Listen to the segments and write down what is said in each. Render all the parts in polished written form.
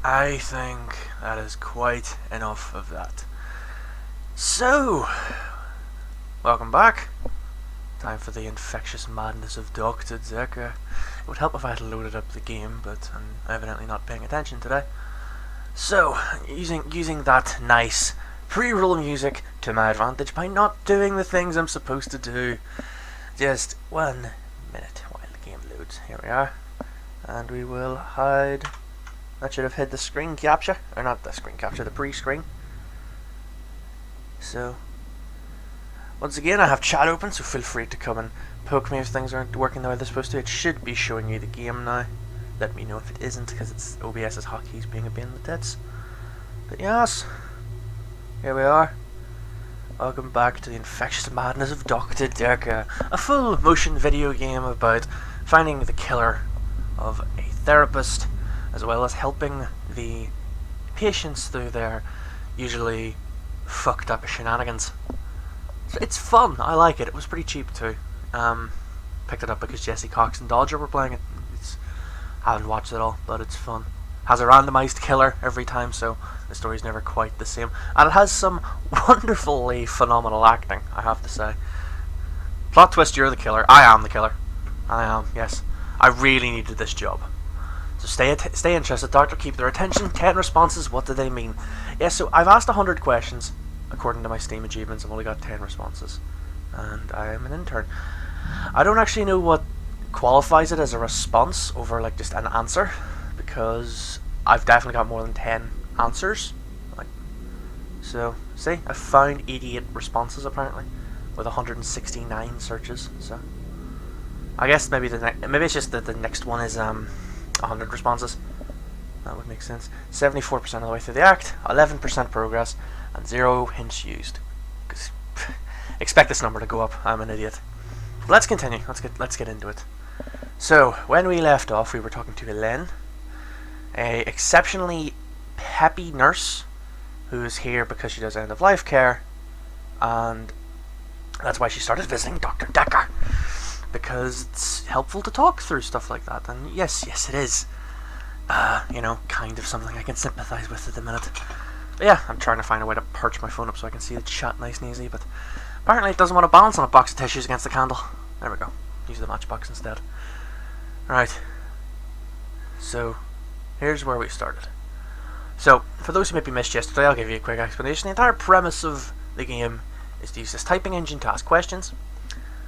I think that is quite enough of that. So, welcome back. Time for the infectious madness of Dr. Dekker. It would help if I had loaded up the game, but I'm evidently not paying attention today. So, using that nice pre-roll music to my advantage by not doing the things I'm supposed to do. Just 1 minute while the game loads. Here we are. And we will hide. That should have hid the screen capture. Or not the screen capture, the pre-screen. So, once again, I have chat open, so feel free to come and poke me if things aren't working the way they're supposed to. It should be showing you the game now. Let me know if it isn't, because it's OBS's hotkeys being a pain in the tits. But yes, here we are. Welcome back to the infectious madness of Dr. Dekker, a full motion video game about finding the killer of a therapist, as well as helping the patients through their usually fucked up shenanigans. It's fun. I like it. It was pretty cheap too. Picked it up because Jesse Cox and Dodger were playing it. Haven't watched it all, but it's fun. Has a randomized killer every time, so the story's never quite the same. And it has some wonderfully phenomenal acting, I have to say. Plot twist, you're the killer. I am the killer. I am, yes. I really needed this job. So stay interested, Doctor. Keep their attention. 10 responses. What do they mean? Yes, so I've asked 100 questions. According to my Steam achievements, I've only got 10 responses. And I am an intern. I don't actually know what qualifies it as a response over like just an answer, because I've definitely got more than 10 answers. So, see, I found 88 responses apparently, with 169 searches. So, I guess maybe maybe it's just that the next one is 100 responses. That would make sense. 74% of the way through the act, 11% progress, and 0 hints used. Because expect this number to go up. I'm an idiot. Let's continue. Let's get into it. So when we left off, we were talking to Elaine, a exceptionally peppy nurse who is here because she does end of life care, and that's why she started visiting Dr. Dekker, because it's helpful to talk through stuff like that. And yes, it is. You know, kind of something I can sympathize with at the minute. But yeah, I'm trying to find a way to perch my phone up so I can see the chat nice and easy, but apparently it doesn't want to balance on a box of tissues against the candle. There we go. Use the matchbox instead. Right. So, here's where we started. So, for those who maybe missed yesterday, I'll give you a quick explanation. The entire premise of the game is to use this typing engine to ask questions,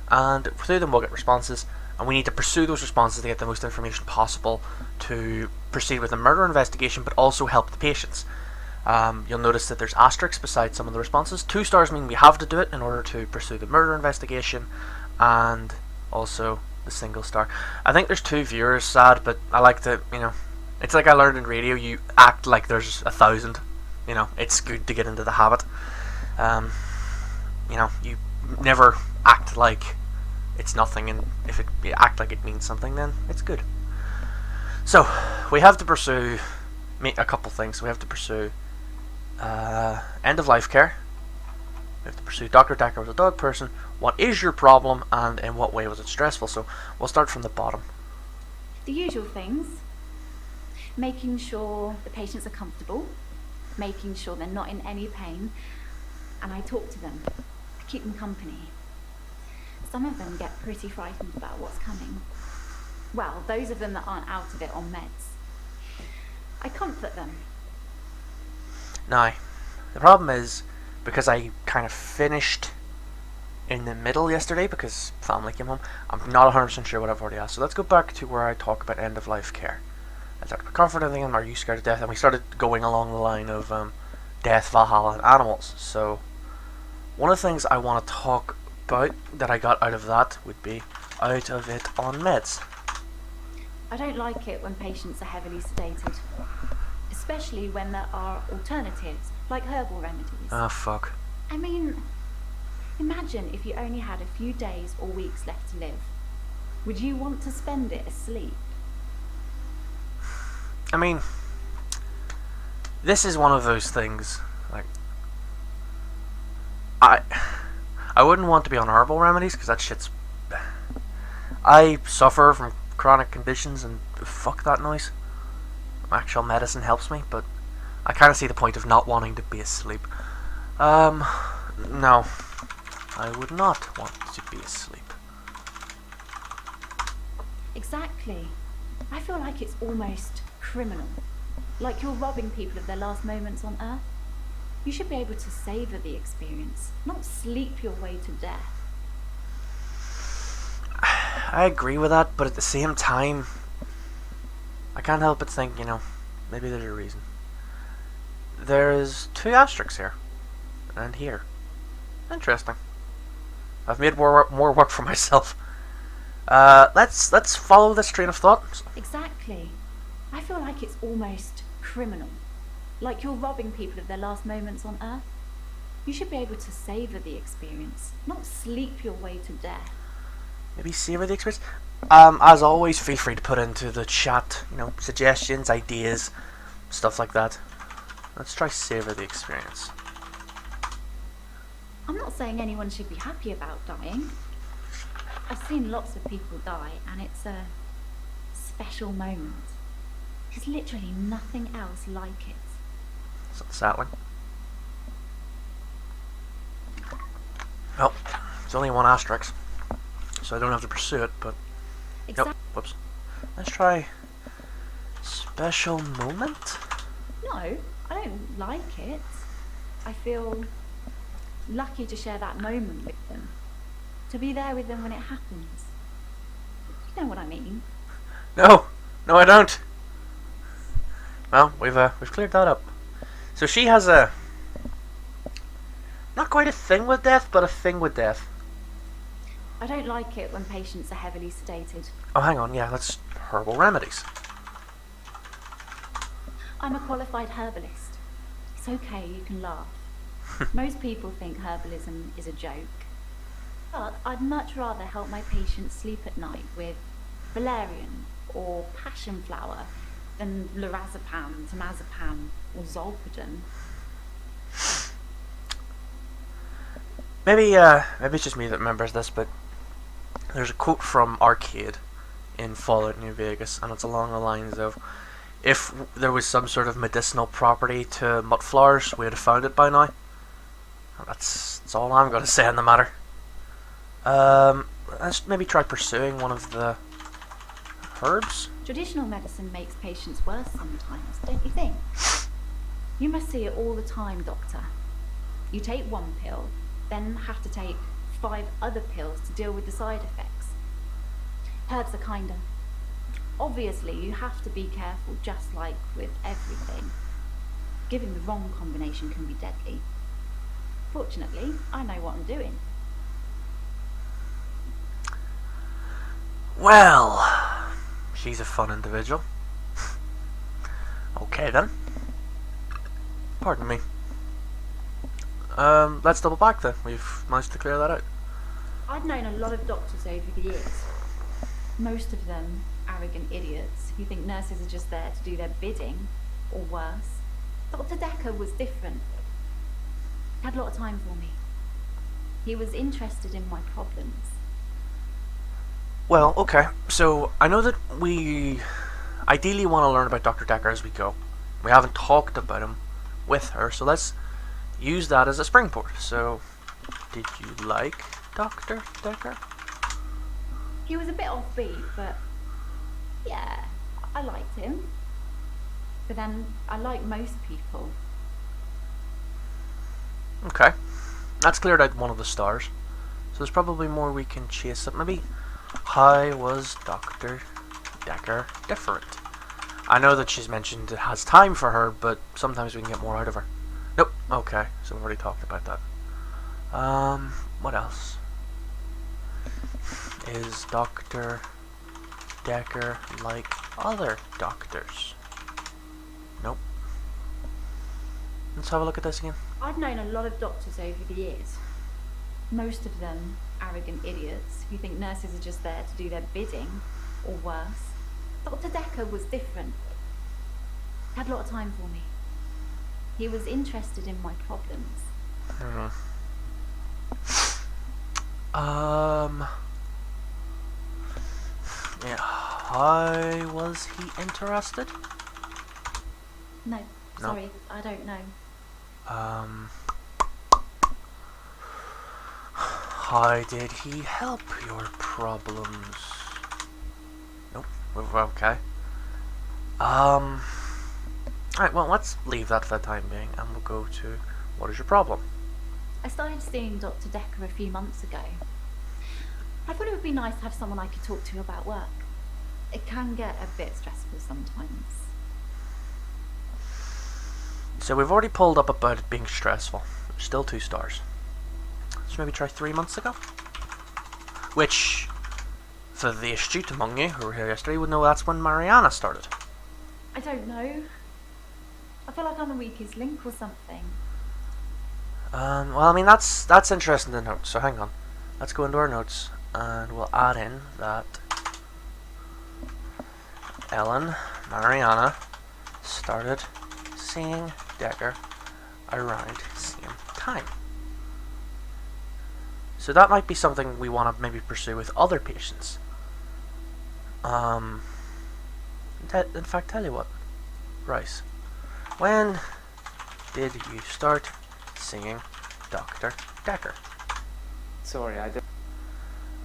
and through them we'll get responses, and we need to pursue those responses to get the most information possible to proceed with the murder investigation, but also help the patients. You'll notice that there's asterisks beside some of the responses. 2 stars mean we have to do it in order to pursue the murder investigation, and also the single star. I think there's 2 viewers, sad, but I like to, you know, it's like I learned in radio, you act like there's 1,000. You know, it's good to get into the habit. You know, you never act like it's nothing, and if you act like it means something, then it's good. So, we have to pursue a couple things. We have to pursue end of life care. We have to pursue Dr. Dekker as a dog person. What is your problem, and in what way was it stressful? So we'll start from the bottom. The usual things. Making sure the patients are comfortable, making sure they're not in any pain, and I talk to them. I keep them company. Some of them get pretty frightened about what's coming. Well, those of them that aren't out of it on meds. I comfort them. Now, the problem is, because I kind of finished in the middle yesterday because family came home, I'm not 100% sure what I've already asked. So let's go back to where I talk about end of life care. I talked about comforting them, are you scared of death? And we started going along the line of death, Valhalla, and animals. So one of the things I want to talk about that I got out of that would be out of it on meds. I don't like it when patients are heavily sedated, especially when there are alternatives, like herbal remedies. Ah, fuck. I mean, imagine if you only had a few days or weeks left to live. Would you want to spend it asleep? I mean, this is one of those things, like, I wouldn't want to be on herbal remedies, because that shit's... I suffer from chronic conditions, and fuck that noise. actual medicine helps me, but I kind of see the point of not wanting to be asleep. No. I would not want to be asleep. Exactly. I feel like it's almost criminal. Like you're robbing people of their last moments on Earth. You should be able to savor the experience, not sleep your way to death. I agree with that, but at the same time, I can't help but think, maybe there's a reason. There's 2 asterisks here. And here. Interesting. I've made more work for myself. Let's follow this train of thought. Exactly. I feel like it's almost criminal. Like you're robbing people of their last moments on Earth. You should be able to savor the experience, not sleep your way to death. Maybe savor the experience? As always, feel free to put into the chat, suggestions, ideas, stuff like that. Let's try savor the experience. I'm not saying anyone should be happy about dying. I've seen lots of people die, and it's a special moment. There's literally nothing else like it. It's unsettling. Well, it's only 1 asterisk, so I don't have to pursue it, but... Nope, whoops. Let's try special moment? No, I don't like it. I feel lucky to share that moment with them. To be there with them when it happens. You know what I mean? No, I don't. Well, we've cleared that up. So she has a... not quite a thing with death, but a thing with death. I don't like it when patients are heavily sedated. Oh, hang on, yeah, that's herbal remedies. I'm a qualified herbalist. It's okay, you can laugh. Most people think herbalism is a joke. But I'd much rather help my patients sleep at night with valerian or passion flower than lorazepam, temazepam or zolpidem. Maybe it's just me that remembers this, but there's a quote from Arcade in Fallout New Vegas, and it's along the lines of, if there was some sort of medicinal property to mutt flowers, we'd have found it by now. That's all I'm going to say on the matter. Let's maybe try pursuing one of the herbs. Traditional medicine makes patients worse sometimes, don't you think? You must see it all the time, Doctor. You take 1 pill, then have to take 5 other pills to deal with the side effects. Herbs are kinda... Obviously, you have to be careful, just like with everything. Giving the wrong combination can be deadly. Fortunately, I know what I'm doing. Well, she's a fun individual. Okay then. Pardon me. Let's double back then. We've managed to clear that out. I've known a lot of doctors over the years. Most of them arrogant idiots who think nurses are just there to do their bidding, or worse. Dr. Dekker was different. He had a lot of time for me. He was interested in my problems. Well, okay. So, I know that we ideally want to learn about Dr. Dekker as we go. We haven't talked about him with her, so let's use that as a springboard. So, did you like Dr. Dekker? He was a bit offbeat, but yeah, I liked him. But then, I like most people. Okay. That's cleared out one of the stars. So there's probably more we can chase up. Maybe, how was Dr. Dekker different? I know that she's mentioned it has time for her, but sometimes we can get more out of her. Nope. Okay, so we've already talked about that. What else? Is Dr. Dekker like other doctors? Nope. Let's have a look at this again. I've known a lot of doctors over the years. Most of them arrogant idiots who think nurses are just there to do their bidding, or worse. Dr. Dekker was different. He had a lot of time for me. He was interested in my problems. Yeah, how was he interested? No, No? sorry, I don't know. How did he help your problems? Nope. Okay. Alright, well, let's leave that for the time being, and we'll go to what is your problem? I started seeing Dr. Dekker a few months ago. I thought it would be nice to have someone I could talk to about work. It can get a bit stressful sometimes. So we've already pulled up about it being stressful. There's still 2 stars. Let's maybe try 3 months ago? Which, for the astute among you who were here yesterday, would know that's when Mariana started. I don't know. I feel like I'm the weakest link or something. Well, I mean, that's interesting to note, so hang on. Let's go into our notes, and we'll add in that Ellen, Mariana, started seeing Dekker around the same time. So that might be something we want to maybe pursue with other patients. In fact, tell you what, Rice, when did you start seeing Dr. Dekker? Sorry, I don't.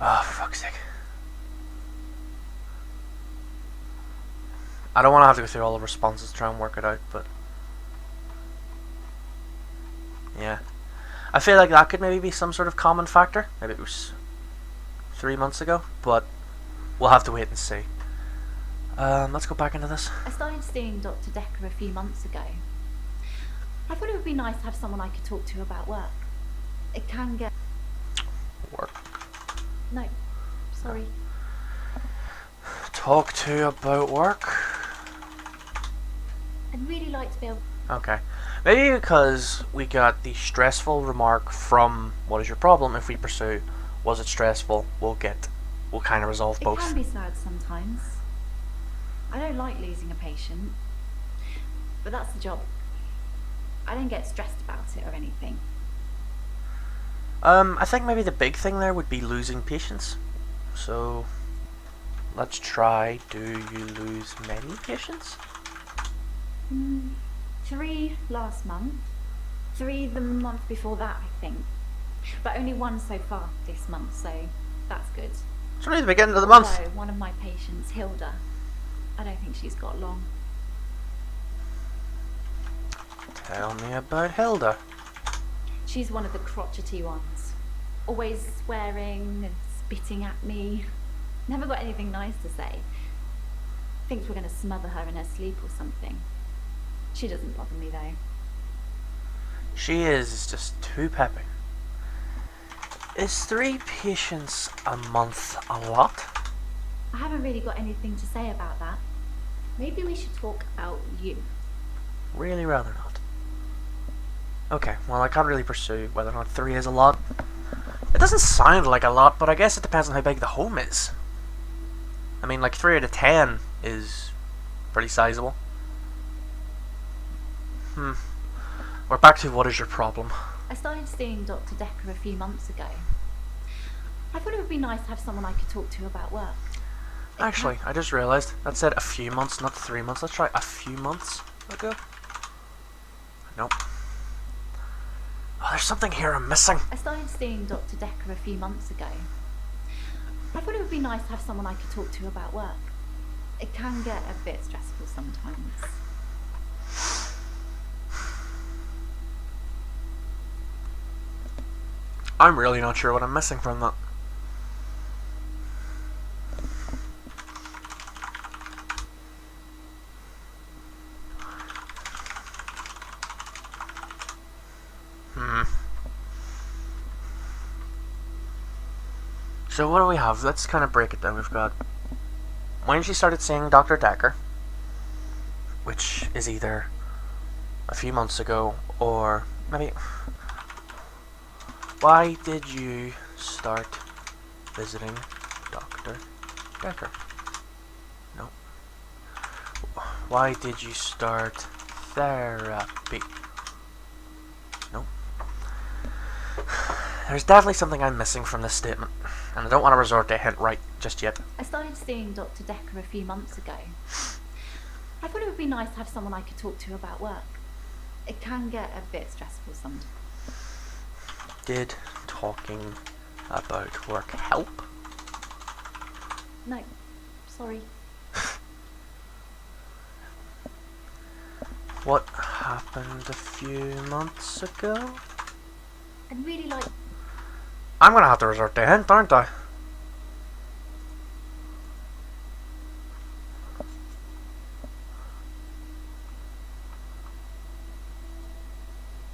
Oh, for fuck's sake. I don't want to have to go through all the responses to try and work it out, but yeah. I feel like that could maybe be some sort of common factor. Maybe it was 3 months ago, but we'll have to wait and see. Let's go back into this. I started seeing Dr. Dekker a few months ago. I thought it would be nice to have someone I could talk to about work. It can get... Work. No, sorry. Talk to about work. I'd really like to be able... Okay. Maybe because we got the stressful remark from what is your problem, if we pursue was it stressful, we'll kind of resolve both. It can be sad sometimes. I don't like losing a patient, but that's the job. I don't get stressed about it or anything. I think maybe the big thing there would be losing patients. So let's try, do you lose many patients? 3 last month. 3 the month before that, I think. But only 1 so far this month, so that's good. It's only the beginning of the month. Although one of my patients, Hilda, I don't think she's got long. Tell me about Hilda. She's one of the crotchety ones. Always swearing and spitting at me. Never got anything nice to say. Thinks we're going to smother her in her sleep or something. She doesn't bother me though. She is just too peppy. Is 3 patients a month a lot? I haven't really got anything to say about that. Maybe we should talk about you. Really rather not. Okay, well I can't really pursue whether or not 3 is a lot. It doesn't sound like a lot, but I guess it depends on how big the home is. I mean, like 3 out of 10 is pretty sizable. We're back to what is your problem? I started seeing Dr. Dekker a few months ago. I thought it would be nice to have someone I could talk to about work. Actually, I just realised that said a few months, not 3 months. Let's try a few months ago. Nope. Oh, there's something here I'm missing. I started seeing Dr. Dekker a few months ago. I thought it would be nice to have someone I could talk to about work. It can get a bit stressful sometimes. I'm really not sure what I'm missing from that. So what do we have? Let's kind of break it down. We've got when she started seeing Dr. Dekker, which is either a few months ago or maybe... Why did you start visiting Dr. Dekker? No. Why did you start therapy? No. There's definitely something I'm missing from this statement, and I don't want to resort to a hint right just yet. I started seeing Dr. Dekker a few months ago. I thought it would be nice to have someone I could talk to about work. It can get a bit stressful sometimes. Did talking about work help? No, sorry. What happened a few months ago? I'd really like... I'm gonna have to resort to a hint, aren't I?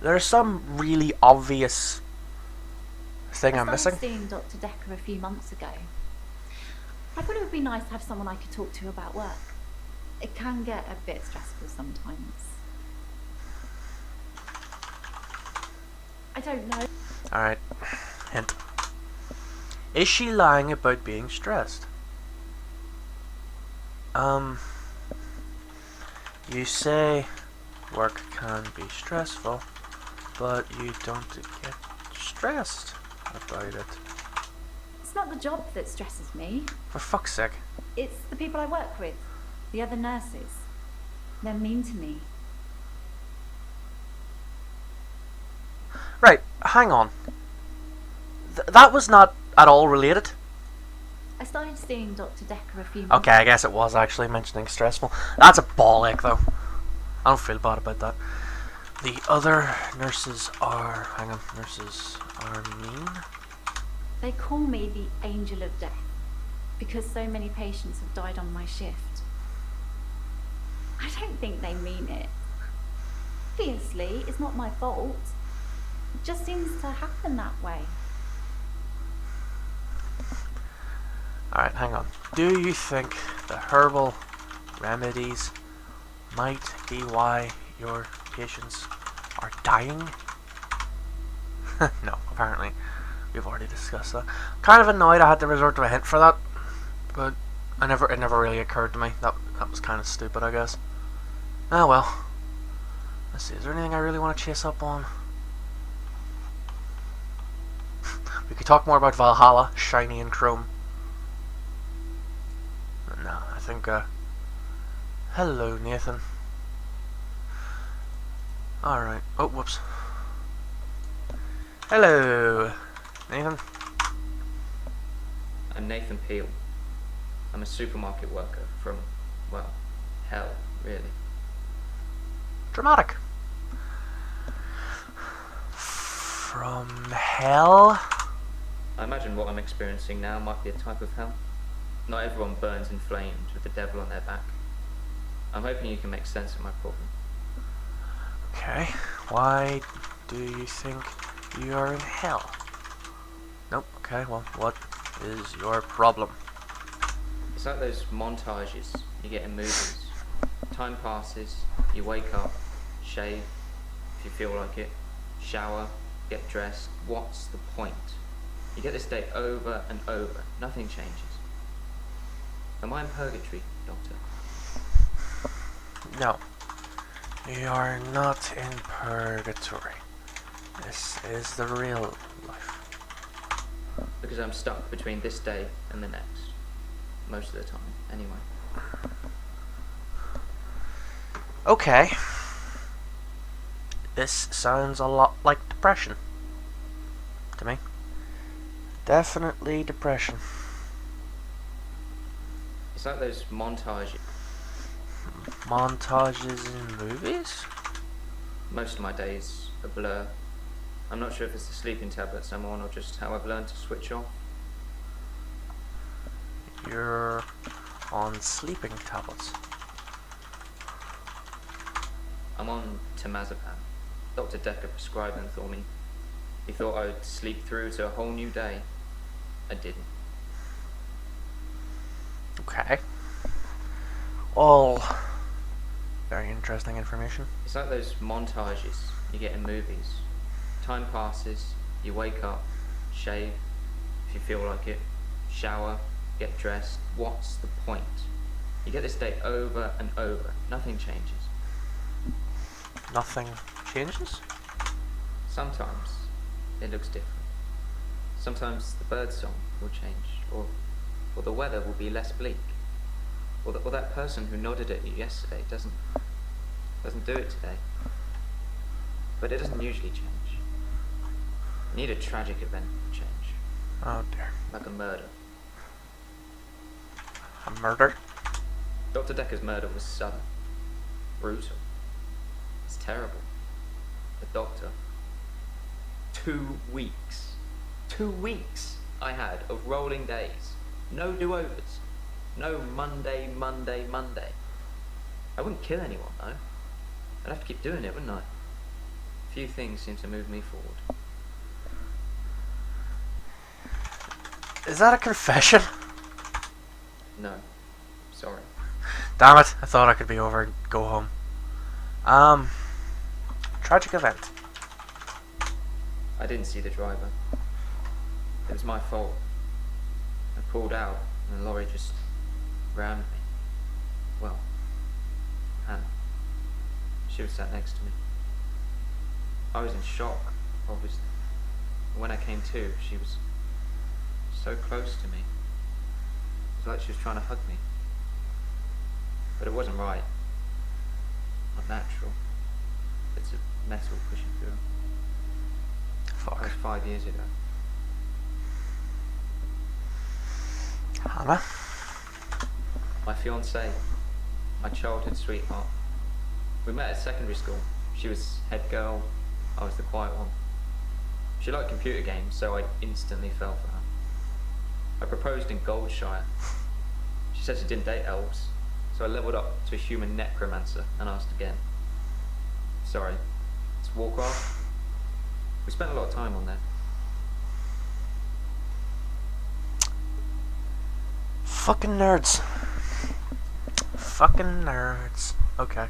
There's some really obvious thing I'm I missing. started seeing Dr. Dekker a few months ago. I thought it would be nice to have someone I could talk to about work. It can get a bit stressful sometimes. I don't know. Alright, hint. Is she lying about being stressed? You say work can be stressful, but you don't get stressed about it. It's not the job that stresses me. For fuck's sake. It's the people I work with, the other nurses. They're mean to me. Right, hang on. That was not at all related. I started seeing Dr. Dekker a few months Okay, I guess it was actually mentioning stressful. That's a ball ache though. I don't feel bad about that. The other nurses are... hang on, nurses are mean? They call me the Angel of Death because so many patients have died on my shift. I don't think they mean it. Obviously, it's not my fault. It just seems to happen that way. Alright, hang on. Do you think the herbal remedies might be why your patients are dying? No, apparently. We've already discussed that. Kind of annoyed I had to resort to a hint for that, but it never really occurred to me. That was kind of stupid, I guess. Ah well. Let's see, is there anything I really want to chase up on? We could talk more about Valhalla, shiny and chrome. No, I think, hello, Nathan. Alright. Oh, whoops. Hello, Nathan. I'm Nathan Peel. I'm a supermarket worker from, well, hell, really. Dramatic. From hell? I imagine what I'm experiencing now might be a type of hell. Not everyone burns in flames with the devil on their back. I'm hoping you can make sense of my problem. Okay. Why do you think you are in hell? Nope. Okay, well, what is your problem? It's like those montages you get in movies. Time passes, you wake up, shave, if you feel like it, shower, get dressed. What's the point? You get this day over and over. Nothing changes. Am I in purgatory, Doctor? No. You are not in purgatory. This is the real life. Because I'm stuck between this day and the next. Most of the time, anyway. Okay. This sounds a lot like depression. To me. Definitely depression. It's like those montages. Montages in movies? Most of my days a blur. I'm not sure if it's the sleeping tablets I'm on or just how I've learned to switch off. You're on sleeping tablets. I'm on temazepam. Dr. Dekker prescribed them for me. He thought I would sleep through to a whole new day. I didn't. Okay. All very interesting information. It's like those montages you get in movies. Time passes, you wake up, shave, if you feel like it, shower, get dressed. What's the point? You get this day over and over. Nothing changes. Nothing changes? Sometimes it looks different. Sometimes the bird song will change, or the weather will be less bleak. Or that person who nodded at you yesterday doesn't do it today. But it doesn't usually change. You need a tragic event to change. Oh dear. Like a murder. A murder? Dr. Dekker's murder was sudden. Brutal. It's terrible. The doctor. 2 weeks. 2 weeks I had of rolling days. No do-overs. No Monday. I wouldn't kill anyone though. I'd have to keep doing it, wouldn't I? Few things seem to move me forward. Is that a confession? No. Sorry. Damn it, I thought I could be over and go home. Tragic event. I didn't see the driver. It was my fault. I pulled out and the lorry just rammed me. Well, Hannah. She was sat next to me. I was in shock, obviously. And when I came to, she was so close to me. It was like she was trying to hug me. But it wasn't right. Not natural. It's a metal pushing through. Fuck. That was 5 years ago. Hannah? My fiancée, my childhood sweetheart. We met at secondary school. She was head girl, I was the quiet one. She liked computer games, so I instantly fell for her. I proposed in Goldshire. She said she didn't date elves, so I leveled up to a human necromancer and asked again. Sorry, it's Warcraft. We spent a lot of time on there. Fucking nerds. Fucking nerds. Okay.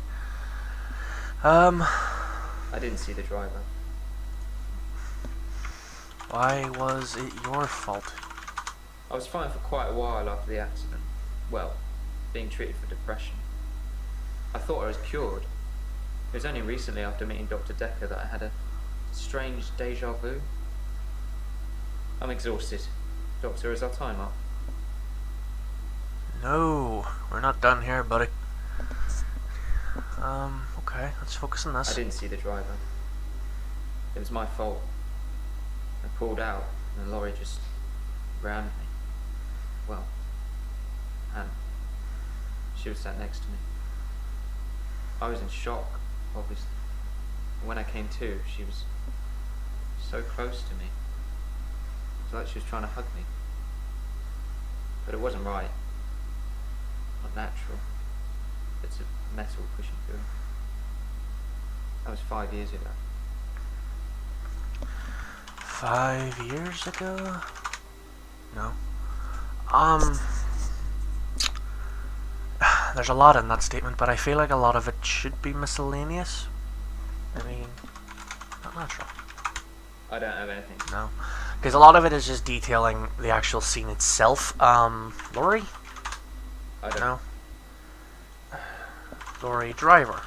I didn't see the driver. Why was it your fault? I was fine for quite a while after the accident. Well, being treated for depression. I thought I was cured. It was only recently after meeting Dr. Dekker that I had a strange deja vu. I'm exhausted. Doctor, is our time up? No, we're not done here, buddy. Okay, let's focus on I this. didn't see the driver. It was my fault. I pulled out and the lorry just rammed me. Well, Hannah. She was sat next to me. I was in shock, obviously. And when I came to, she was so close to me. It was like she was trying to hug me. But it wasn't right. Not natural. It's a metal pushing through. That was 5 years ago. 5 years ago? No. There's a lot in that statement, but I feel like a lot of it should be miscellaneous. I mean, not natural. I don't have anything. No. Because a lot of it is just detailing the actual scene itself. Lorry? I don't No. Lorry driver.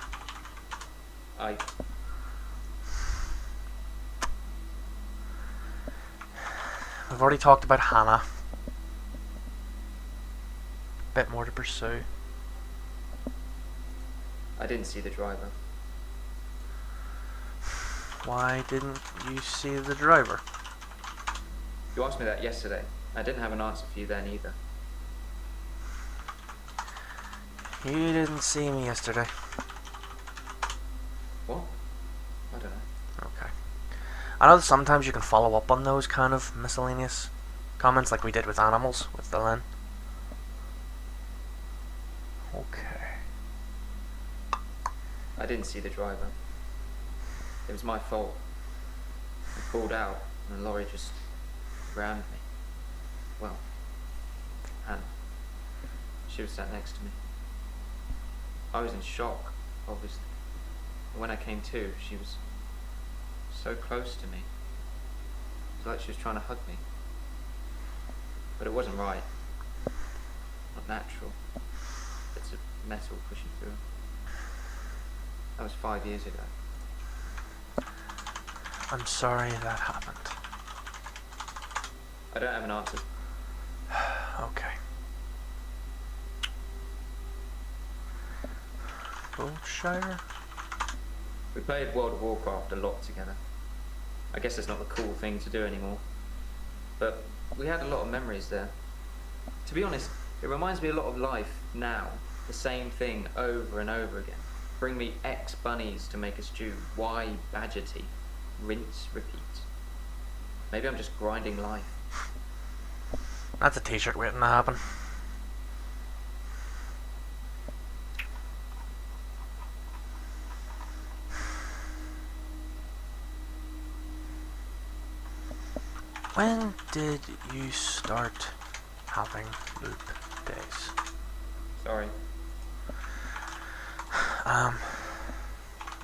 We've already talked about Hannah. Bit more to pursue. I didn't see the driver. Why didn't you see the driver? You asked me that yesterday. I didn't have an answer for you then either. You didn't see me yesterday. What? I don't know. Okay. I know that sometimes you can follow up on those kind of miscellaneous comments like we did with animals, with the Len. Okay. I didn't see the driver. It was my fault. I pulled out and the lorry just rammed me. Well, Hannah. She was sat next to me. I was in shock, obviously. And when I came to, she was so close to me. It was like she was trying to hug me. But it wasn't right. Not natural. It's a metal pushing through. That was 5 years ago. I'm sorry that happened. I don't have an answer. Okay. Staffordshire? We played World of Warcraft a lot together. I guess it's not the cool thing to do anymore. But we had a lot of memories there. To be honest, it reminds me a lot of life now. The same thing over and over again. Bring me X bunnies to make a stew. Y badger teeth. Rinse, repeat. Maybe I'm just grinding life. That's a t-shirt waiting to happen. When did you start having loop days? Sorry.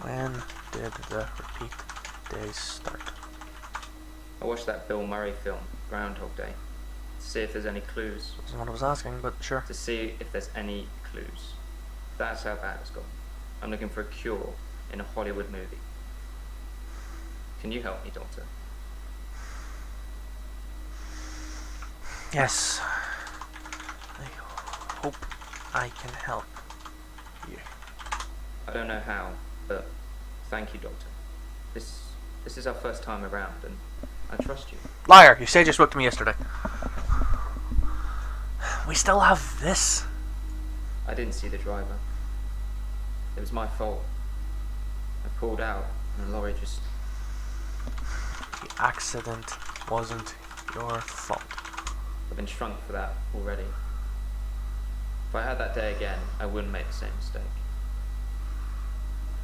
When did the repeat days start? I watched that Bill Murray film, Groundhog Day, to see if there's any clues. Wasn't what I was asking, but sure. To see if there's any clues. That's how bad it's got. I'm looking for a cure in a Hollywood movie. Can you help me, Doctor? Yes. I hope I can help you. I don't know how, but thank you, Doctor. This is our first time around, and I trust you. Liar! You said you spoke to me yesterday. We still have this. I didn't see the driver. It was my fault. I pulled out, and the lorry just... The accident wasn't your fault. I've been shrunk for that already. If I had that day again, I wouldn't make the same mistake.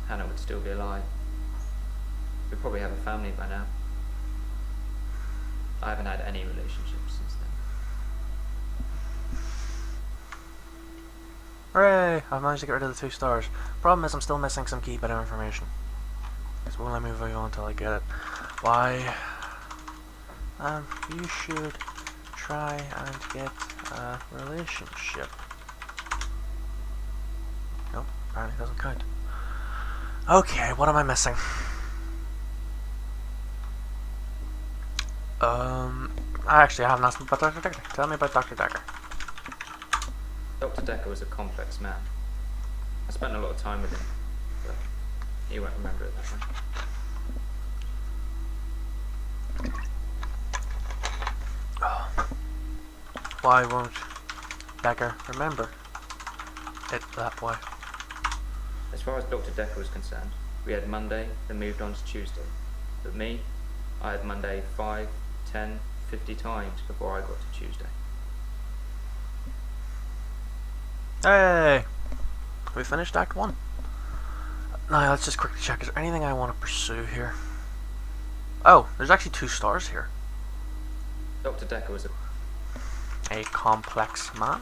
Hannah would still be alive. We'd probably have a family by now. I haven't had any relationships since then. Hooray! I've managed to get rid of the 2 stars. Problem is I'm still missing some key bit of information. Because won't let me move on until I get it. Why? You should try and get a relationship. Nope, apparently doesn't count. Okay, what am I missing? I haven't asked about Dr. Dekker. Tell me about Dr. Dekker. Dr. Dekker was a complex man. I spent a lot of time with him, but he won't remember it that way. Oh. Why won't Dekker remember it that way? As far as Dr. Dekker was concerned, we had Monday, then moved on to Tuesday. But me, I had Monday 5, 10, 50 times before I got to Tuesday. Hey! We finished Act 1. Now let's just quickly check. Is there anything I want to pursue here? Oh, there's actually 2 stars here. Dr. Dekker was A complex man.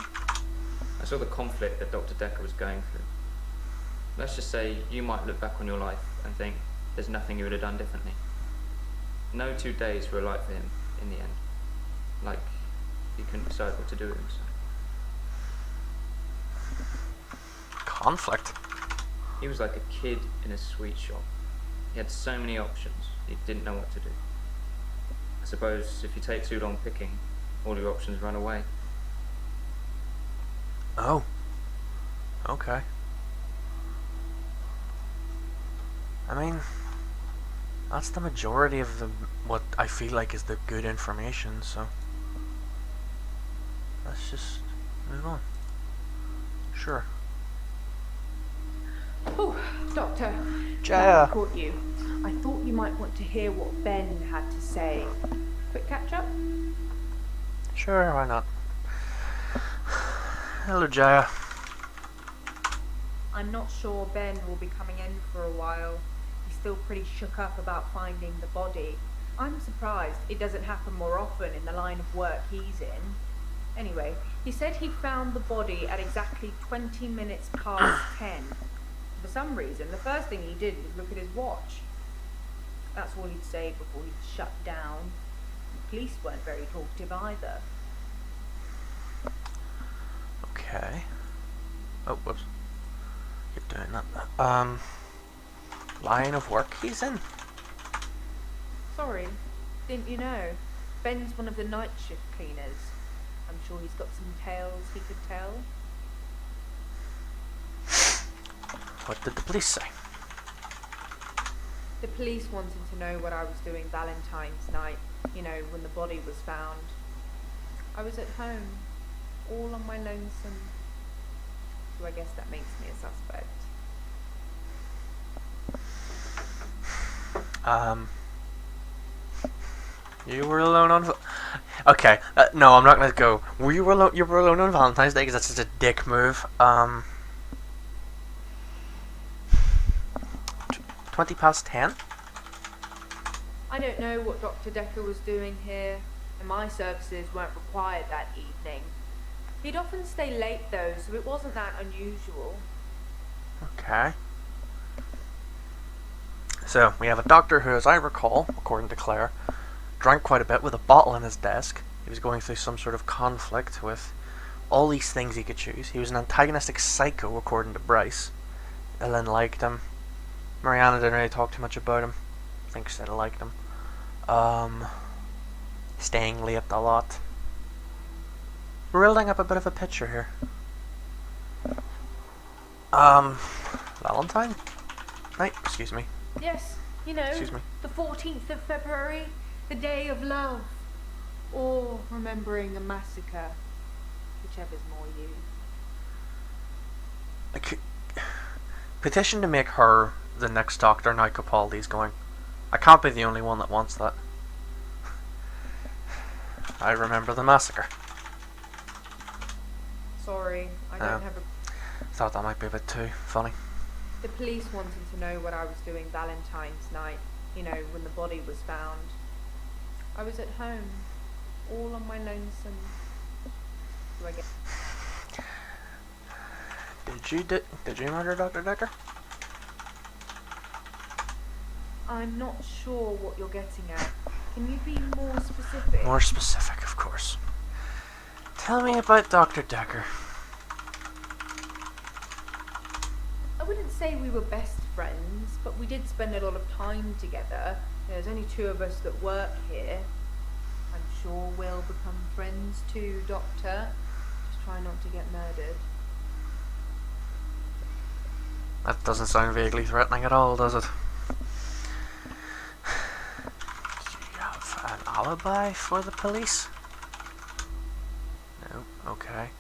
I saw the conflict that Dr. Dekker was going through. Let's just say you might look back on your life and think there's nothing you would have done differently. No 2 days were alike for him in the end. Like, he couldn't decide what to do with himself. Conflict? He was like a kid in a sweet shop. He had so many options, he didn't know what to do. I suppose if you take too long picking, all your options run away. Oh. Okay. I mean, that's the majority of what I feel like is the good information, so let's just move on. Sure. Oh, Doctor. Jaya. I caught you. I thought you might want to hear what Ben had to say. Quick catch up? Sure, why not? Hello, Jaya. I'm not sure Ben will be coming in for a while. He's still pretty shook up about finding the body. I'm surprised it doesn't happen more often in the line of work he's in. Anyway, he said he found the body at exactly 20 minutes past 10. For some reason, the first thing he did was look at his watch. That's all he'd say before he'd shut down. The police weren't very talkative either. Okay. Oh, whoops. Keep doing that. Line of work he's in. Sorry, didn't you know? Ben's one of the night shift cleaners. I'm sure he's got some tales he could tell. What did the police say? The police wanted to know what I was doing Valentine's night, you know, when the body was found. I was at home, all on my lonesome, so I guess that makes me a suspect. You were alone on... Okay, no, I'm not gonna go. You were alone on Valentine's Day because that's just a dick move. 10:20? I don't know what Dr. Dekker was doing here, and my services weren't required that evening. He'd often stay late though, so it wasn't that unusual. Okay. So, we have a doctor who, as I recall, according to Claire, drank quite a bit with a bottle in his desk. He was going through some sort of conflict with all these things he could choose. He was an antagonistic psycho, according to Bryce. Ellen liked him. Mariana didn't really talk too much about him. I think she said I liked him. Staying late a lot. We're building up a bit of a picture here. Valentine? Night, excuse me. Yes, you know, Excuse me. the 14th of February, the day of love, or remembering a massacre, whichever's more you. Petition to make her the next Doctor. Now Capaldi's going. I can't be the only one that wants that. I remember the massacre. Sorry, I don't have a... Thought that might be a bit too funny. The police wanted to know what I was doing Valentine's night, you know, when the body was found. I was at home, all on my lonesome, so I guess... Did you murder Dr. Dekker? I'm not sure what you're getting at. Can you be more specific? More specific, of course. Tell me about Dr. Dekker. I wouldn't say we were best friends, but we did spend a lot of time together. There's only 2 of us that work here. I'm sure we'll become friends too, Doctor. Just try not to get murdered. That doesn't sound vaguely threatening at all, does it? Do you have an alibi for the police? No, okay.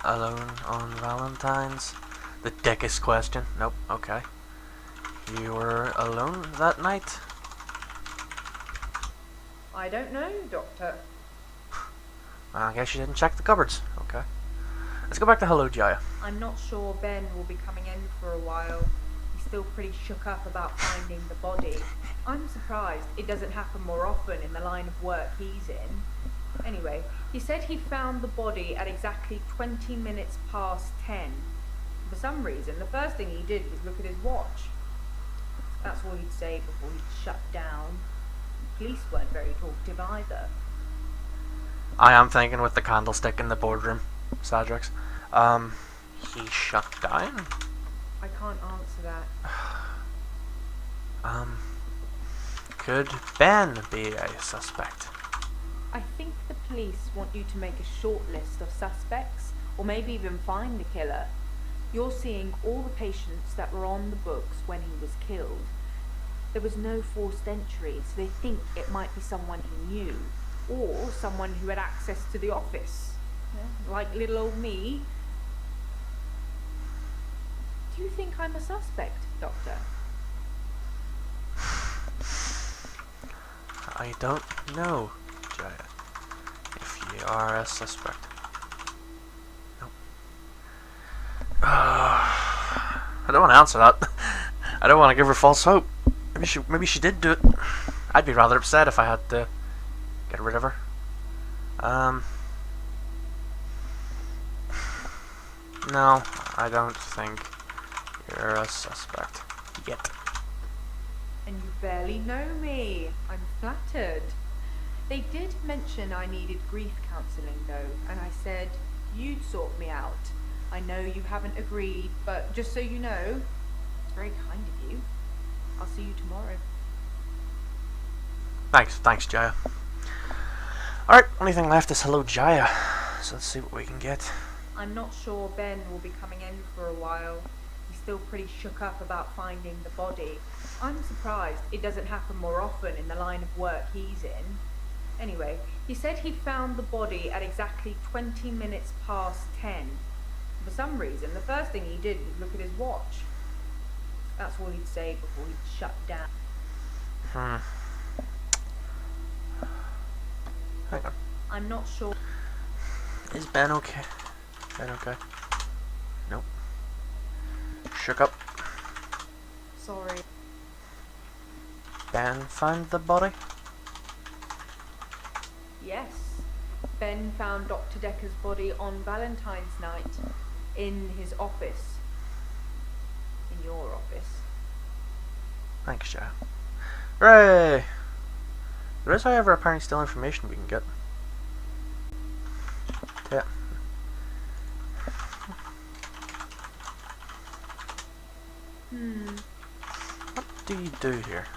Alone on Valentine's? The dickest question. Nope, okay. You were alone that night? I don't know, Doctor. Well, I guess you didn't check the cupboards. Okay. Let's go back to Hello Jaya. I'm not sure Ben will be coming in for a while. He's still pretty shook up about finding the body. I'm surprised it doesn't happen more often in the line of work he's in. Anyway, he said he found the body at exactly 20 minutes past 10. For some reason, the first thing he did was look at his watch. That's all he'd say before he'd shut down. The police weren't very talkative either. I am thinking with the candlestick in the boardroom, Sadrix. He shut down? I can't answer that. Could Ben be a suspect? I think the police want you to make a short list of suspects, or maybe even find the killer. You're seeing all the patients that were on the books when he was killed. There was no forced entry, so they think it might be someone he knew, or someone who had access to the office. Yeah, like little old me. Do you think I'm a suspect, Doctor? I don't know, Jaya. If you are a suspect. No. I don't want to answer that. I don't want to give her false hope. Maybe she did do it. I'd be rather upset if I had to get rid of her. No, I don't think you're a suspect yet. And you barely know me. I'm flattered. They did mention I needed grief counselling though, and I said you'd sort me out. I know you haven't agreed, but just so you know, it's very kind of you. I'll see you tomorrow. Thanks, Jaya. Alright, only thing left is Hello Jaya. So let's see what we can get. I'm not sure Ben will be coming in for a while. He's still pretty shook up about finding the body. I'm surprised it doesn't happen more often in the line of work he's in. Anyway, he said he found the body at exactly 20 minutes past 10. For some reason, the first thing he did was look at his watch. That's all he'd say before he'd shut down. Hang on. I'm not sure. Is Ben okay? Ben okay? Nope. Shook up. Sorry. Ben found the body? Yes. Ben found Dr. Dekker's body on Valentine's night in his office. In your office. Thanks, Joe. Hooray! There is, however, apparently still information we can get. Yeah. What do you do here?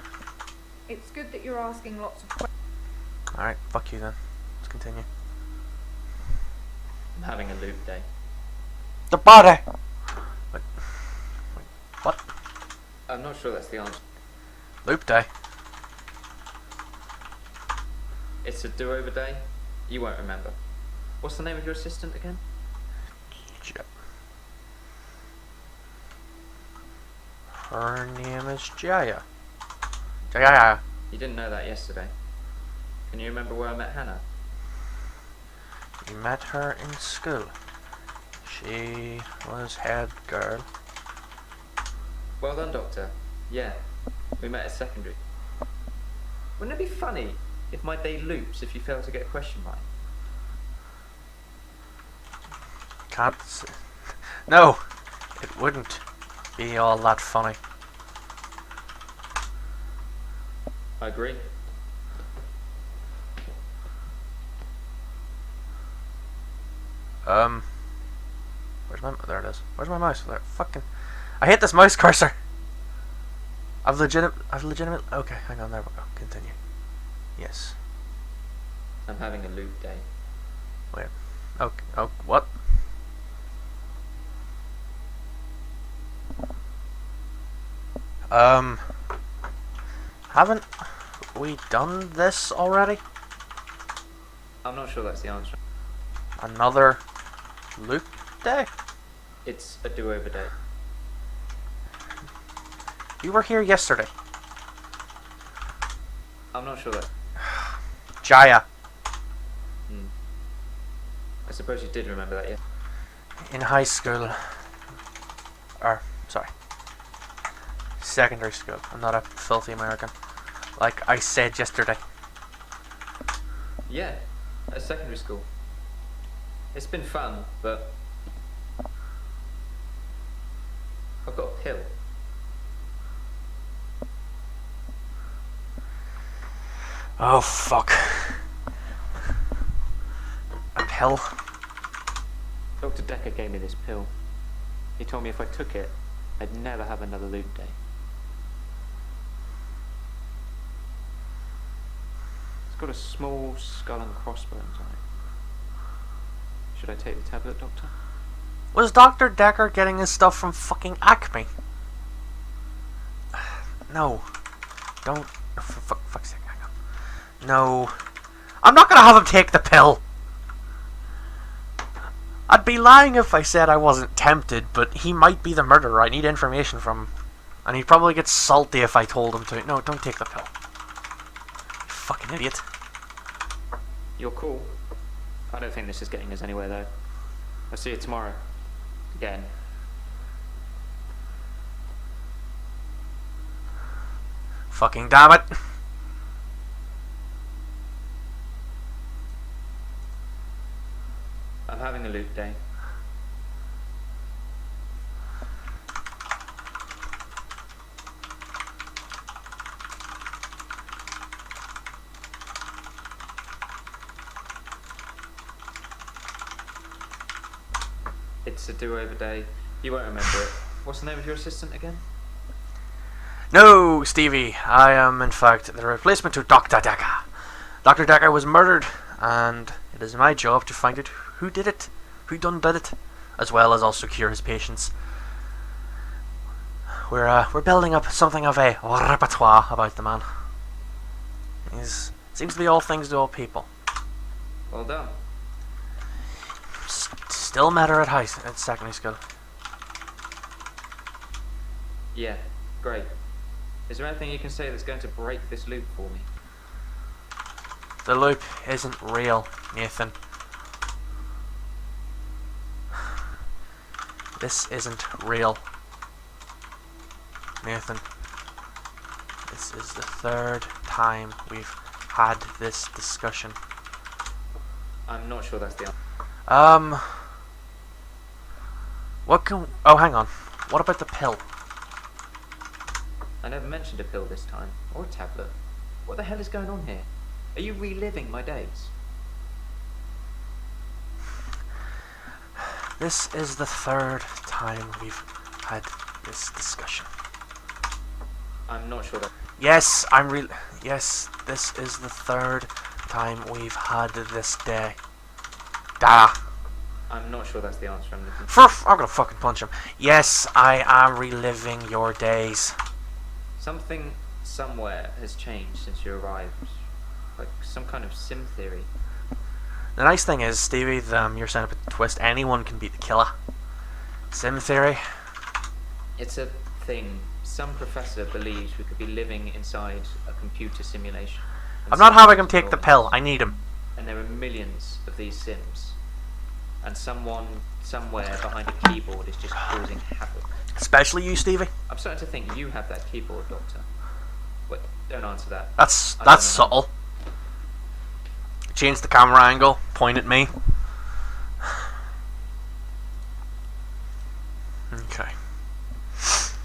It's good that you're asking lots of questions. Alright, fuck you then. Let's continue. I'm having a loop day. The body! Wait, what? I'm not sure that's the answer. Loop day? It's a do-over day. You won't remember. What's the name of your assistant again? Yep. Her name is Jaya. Jaya. You didn't know that yesterday. Can you remember where I met Hannah? We met her in school. She was head girl. Well done, Doctor. Yeah, we met at secondary. Wouldn't it be funny if my day loops if you fail to get a question right? Can't s No, it wouldn't be all that funny. I agree. Where's my... There it is. Where's my mouse? There. Fucking... I hate this mouse cursor! I've legitimate... Okay, hang on, there we go. Continue. Yes. I'm having a loop day. Wait. Okay. Oh, what? Haven't we done this already? I'm not sure that's the answer. Another loop day? It's a do-over day. You were here yesterday. I'm not sure that... Jaya. I suppose you did remember that, yeah? In high school. Or, sorry. Secondary school. I'm not a filthy American. Like I said yesterday. Yeah, at secondary school. It's been fun, but... I've got a pill. Oh, fuck. A pill? Dr. Dekker gave me this pill. He told me if I took it, I'd never have another loop day. It's got a small skull and crossbones on it. Should I take the tablet, Doctor? Was Dr. Dekker getting his stuff from fucking Acme? No. Don't. For fuck's sake, hang on. No. I'm not gonna have him take the pill! I'd be lying if I said I wasn't tempted, but he might be the murderer. I need information from him. And he'd probably get salty if I told him to. No, don't take the pill. You fucking idiot. You're cool. I don't think this is getting us anywhere, though. I'll see you tomorrow. Again. Fucking damn it. I'm having a loop day. It's a do-over day. You won't remember it. What's the name of your assistant again? No, Stevie. I am, in fact, the replacement to Dr. Dekker. Dr. Dekker was murdered, and it is my job to find out who did it. Who done did it. as well as also cure his patients. We're building up something of a repertoire about the man. Seems to be all things to all people. Well done. Still met her at secondary school. Yeah, great. Is there anything you can say that's going to break this loop for me? The loop isn't real, Nathan. This isn't real. Nathan. This is the third time we've had this discussion. I'm not sure that's the answer. Oh, hang on. What about the pill? I never mentioned a pill this time, or a tablet. What the hell is going on here? Are you reliving my days? This is the third time we've had this discussion. I'm not sure that... Yes, Yes, this is the third time we've had this day. I'm not sure that's the answer I'm looking for. I'm gonna fucking punch him. Yes, I am reliving your days. Something somewhere has changed since you arrived. Like some kind of sim theory. The nice thing is, Stevie, you're setting up a twist. Anyone can beat the killer. Sim theory. It's a thing. Some professor believes we could be living inside a computer simulation. I'm not having him take the pill. I need him. And there are millions of these sims. And someone, somewhere behind a keyboard is just causing havoc. Especially you, Stevie. I'm starting to think you have that keyboard, Doctor. Wait, don't answer that. That's I don't know. subtle. Change the camera angle. Point at me. Okay.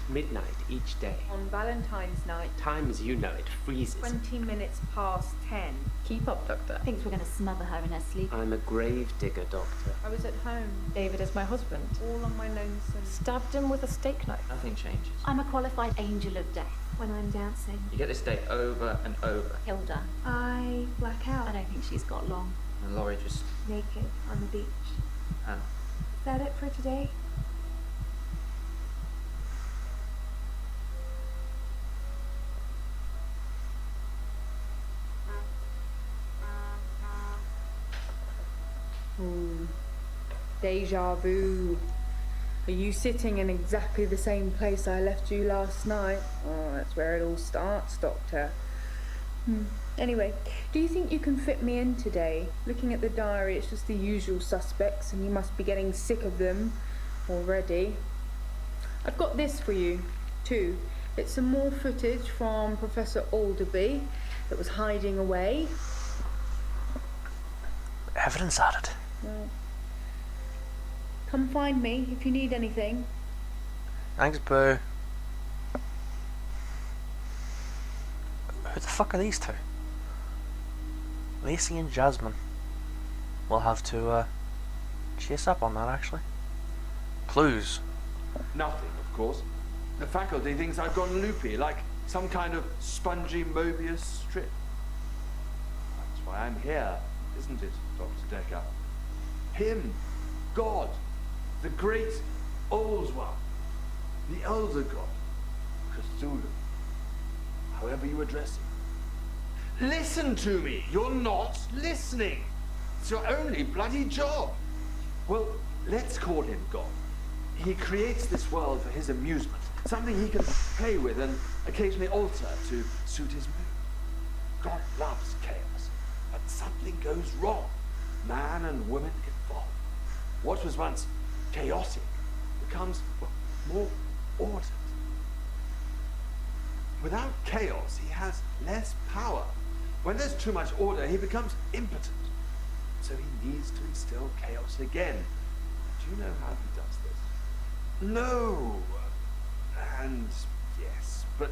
Midnight each day. On Valentine's night, Time as you know it freezes. 20 minutes past 10. Keep up, Doctor. Thinks we're going to smother her in her sleep. I'm a grave digger, Doctor. I was at home, David is my husband. all on my lonesome. Stabbed him with a steak knife. Nothing changes. I'm a qualified angel of death when I'm dancing. You get this day over and over. Hilda, I black out, I don't think she's got long. And Laurie just... naked on the beach. Hannah. Is that it for today? Deja vu. Are you sitting in exactly the same place I left you last night? Oh, that's where it all starts, Doctor. Anyway, do you think you can fit me in today? Looking at the diary, it's just the usual suspects, and you must be getting sick of them already. I've got this for you, too. It's some more footage from Professor Alderby that was hiding away. Evidence added. Well, come find me if you need anything. Thanks, Boo. Who the fuck are these two? Lacey and Jasmine. We'll have to chase up on that, actually. Clues. Nothing, of course. The faculty thinks I've gone loopy, like some kind of spongy Mobius strip. That's why I'm here, isn't it, Dr. Dekker? Him, God, the great old one, the elder god, Cthulhu, however you address him. Listen to me! You're not listening! It's your only bloody job! Well, let's call him God. He creates this world for his amusement, something he can play with and occasionally alter to suit his mood. God loves chaos, but something goes wrong. Man and woman evolve. What was once chaotic becomes more ordered. Without chaos, he has less power. When there's too much order, he becomes impotent. So he needs to instill chaos again. Do you know how he does this? No. And yes, but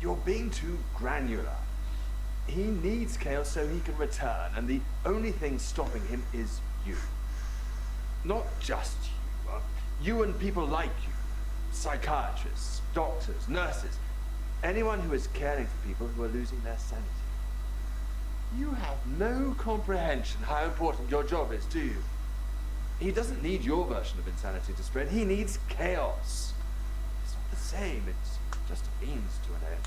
you're being too granular. He needs chaos so he can return, and the only thing stopping him is you. Not just you. You and people like you. Psychiatrists, doctors, nurses. Anyone who is caring for people who are losing their sanity. You have no comprehension how important your job is, do you? He doesn't need your version of insanity to spread. He needs chaos. It's not the same. It's just a means to an end.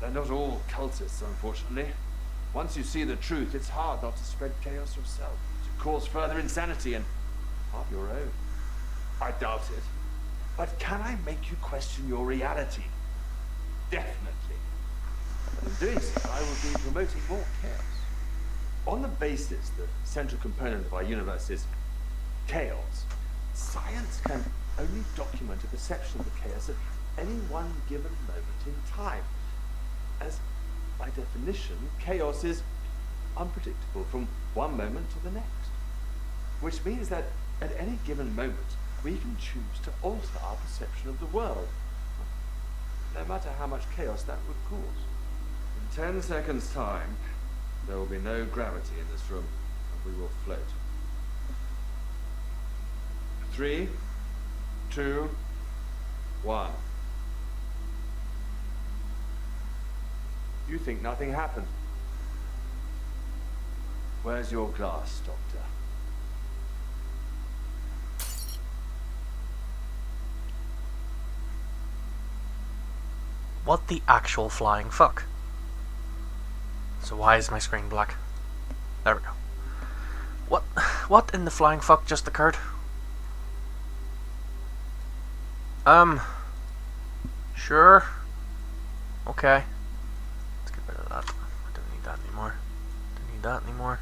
They're not all cultists, unfortunately. Once you see the truth, it's hard not to spread chaos yourself, to cause further insanity and of your own. I doubt it. But can I make you question your reality? Definitely. But in doing so, I will be promoting more chaos. On the basis that the central component of our universe is chaos, science can only document a perception of the chaos at any one given moment in time. As by definition, chaos is unpredictable from one moment to the next. Which means that at any given moment, we can choose to alter our perception of the world, no matter how much chaos that would cause. In 10 seconds' time, there will be no gravity in this room, and we will float. 3, 2, 1. You think nothing happened. Where's your glass, Doctor? What the actual flying fuck? So why is my screen black? There we go. What in the flying fuck just occurred? Sure. Okay. Let's get rid of that. I don't need that anymore. Don't need that anymore.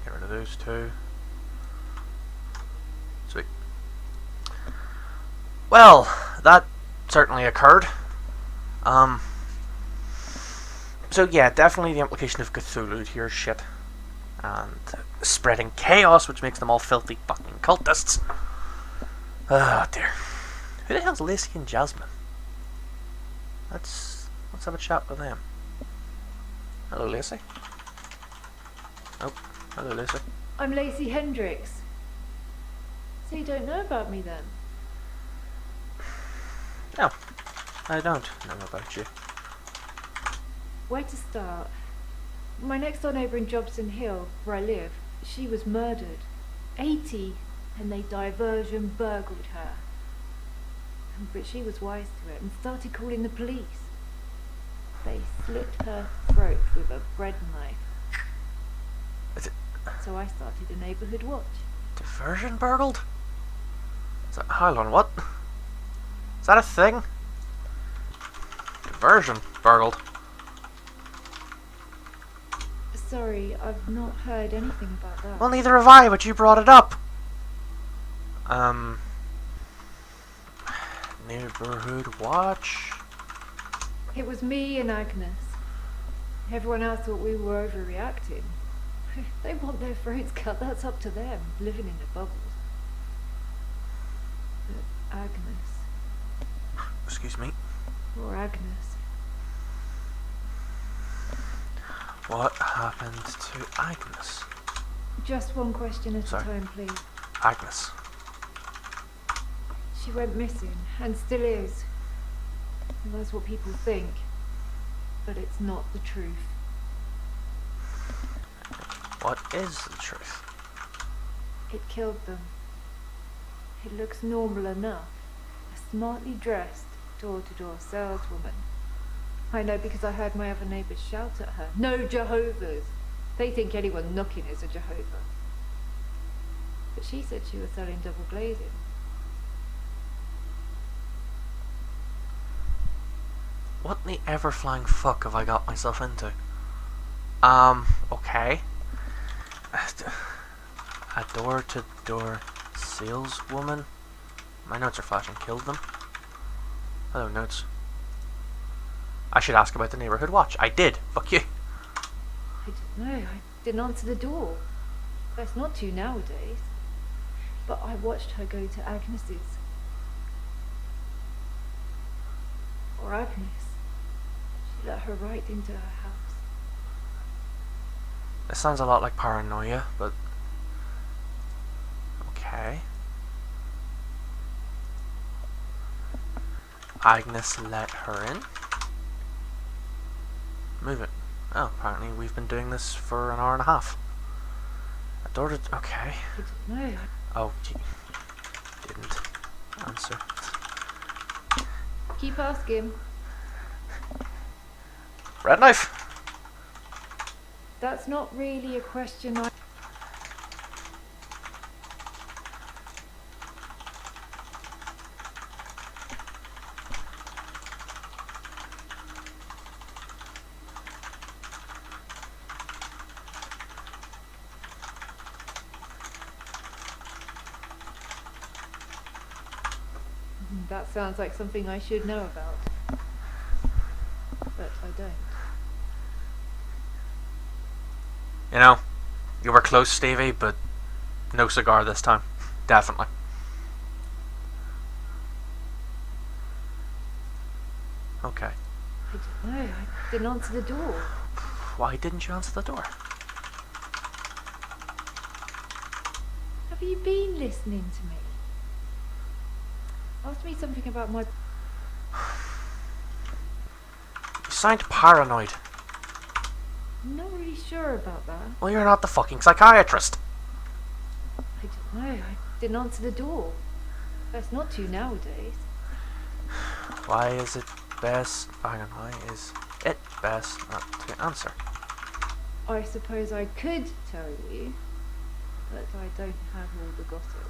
Get rid of those two. Sweet. Well, that certainly occurred. So yeah, definitely the implication of Cthulhu here is shit. And spreading chaos, which makes them all filthy fucking cultists. Oh dear. Who the hell's Lacey and Jasmine? Let's have a chat with them. Hello, Lacey. Oh, hello, Lacey. I'm Lacey Hendricks. So you don't know about me then? No, I don't know about you. Where to start? My next door neighbour in Jobson Hill, where I live, she was murdered. 80, and they diversion burgled her. But she was wise to it and started calling the police. They slit her throat with a bread knife. Is it So I started a neighbourhood watch. diversion burgled? Is that, hold on, what? Is that a thing? Diversion burgled. Sorry, I've not heard anything about that. Well, neither have I, but you brought it up. Neighborhood watch. It was me and Agnes. Everyone else thought we were overreacting. They want their throats cut, that's up to them, living in their bubbles. But Agnes, Excuse me. or Agnes, What happened to Agnes? just one question at Sorry. a time, please. Agnes. She went missing, and still is. And that's what people think. But it's not the truth. What is the truth? It killed them. It looks normal enough. A smartly dressed, door-to-door saleswoman. I know because I heard my other neighbours shout at her. No Jehovah's! They think anyone knocking is a Jehovah. But she said she was selling double glazing. What in the ever-flying fuck have I got myself into? Okay. A door-to-door saleswoman? My notes are flashing. Killed them? Hello, notes. I should ask about the neighborhood watch. I did. Fuck you. I don't know. I didn't answer the door. Best not to nowadays. But I watched her go to Agnes's. Or Agnes. She let her right into her house. This sounds a lot like paranoia, but... okay. Agnes let her in. Move it. Oh, apparently we've been doing this for an hour and a half. A door to... Okay. I don't know. Oh, gee. Didn't answer. Keep asking. Red knife! That's not really a question I... That sounds like something I should know about. But I don't. You know, you were close, Stevie, but no cigar this time. Definitely. Okay. I don't know. I didn't answer the door. Why didn't you answer the door? Have you been listening to me? Ask me something about my... You sound paranoid. I'm not really sure about that. Well, you're not the fucking psychiatrist. I don't know. I didn't answer the door. That's not to nowadays. Why is it best... Hang on, why is it best not to answer? I suppose I could tell you, but I don't have all the gossip.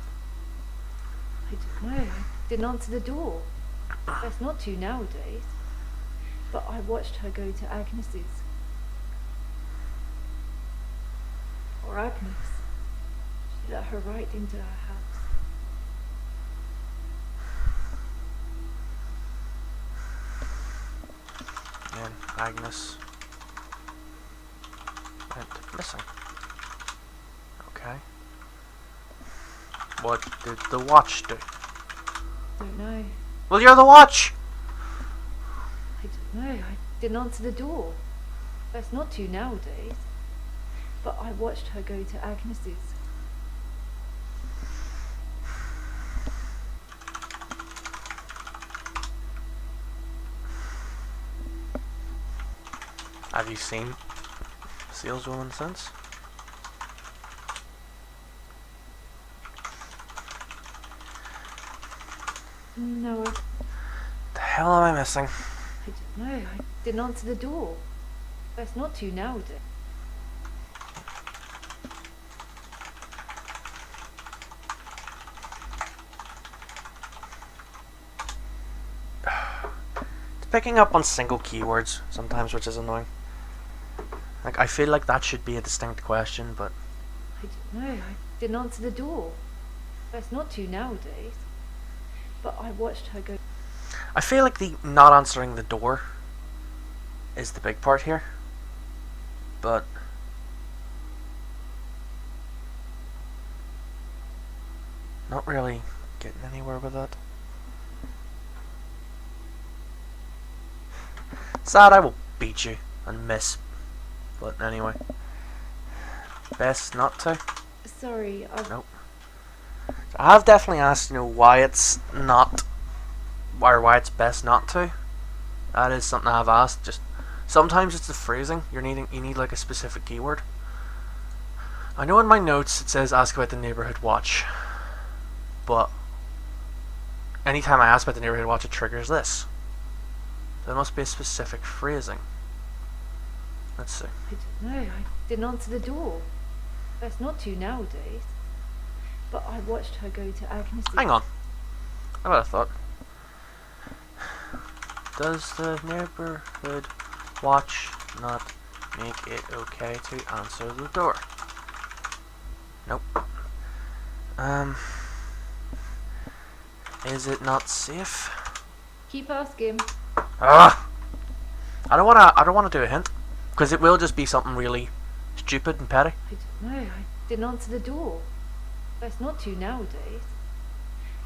I don't know. I didn't answer the door. That's not to nowadays. But I watched her go to Agnes's. Or Agnes. She let her right into her house. And Agnes went missing. Okay. What did the watch do? Don't know. Well, you're the watch! I don't know. I didn't answer the door. That's not to nowadays. But I watched her go to Agnes's. Have you seen saleswoman since? No, The hell am I missing? I don't know. I didn't answer the door. That's not to nowadays. It's picking up on single keywords sometimes, which is annoying. Like, I feel like that should be a distinct question, but... I don't know. I didn't answer the door. That's not to nowadays. But I watched her go. I feel like the not answering the door is the big part here. But... not really getting anywhere with that. Sad I will beat you and miss. But anyway. Best not to. Sorry, Nope. I have definitely asked, why it's not, or why it's best not to. That is something I've asked. Just sometimes it's the phrasing. You need like a specific keyword. I know in my notes it says ask about the neighborhood watch, but anytime I ask about the neighborhood watch, it triggers this. There must be a specific phrasing. Let's see. I don't know. I didn't answer the door. That's not to nowadays. But I watched her go to Agnes's. Hang on. I would have thought. Does the neighborhood watch not make it okay to answer the door? Nope. Is it not safe? Keep asking. I don't wanna do a hint, because it will just be something really stupid and petty. I don't know. I didn't answer the door. That's not to nowadays.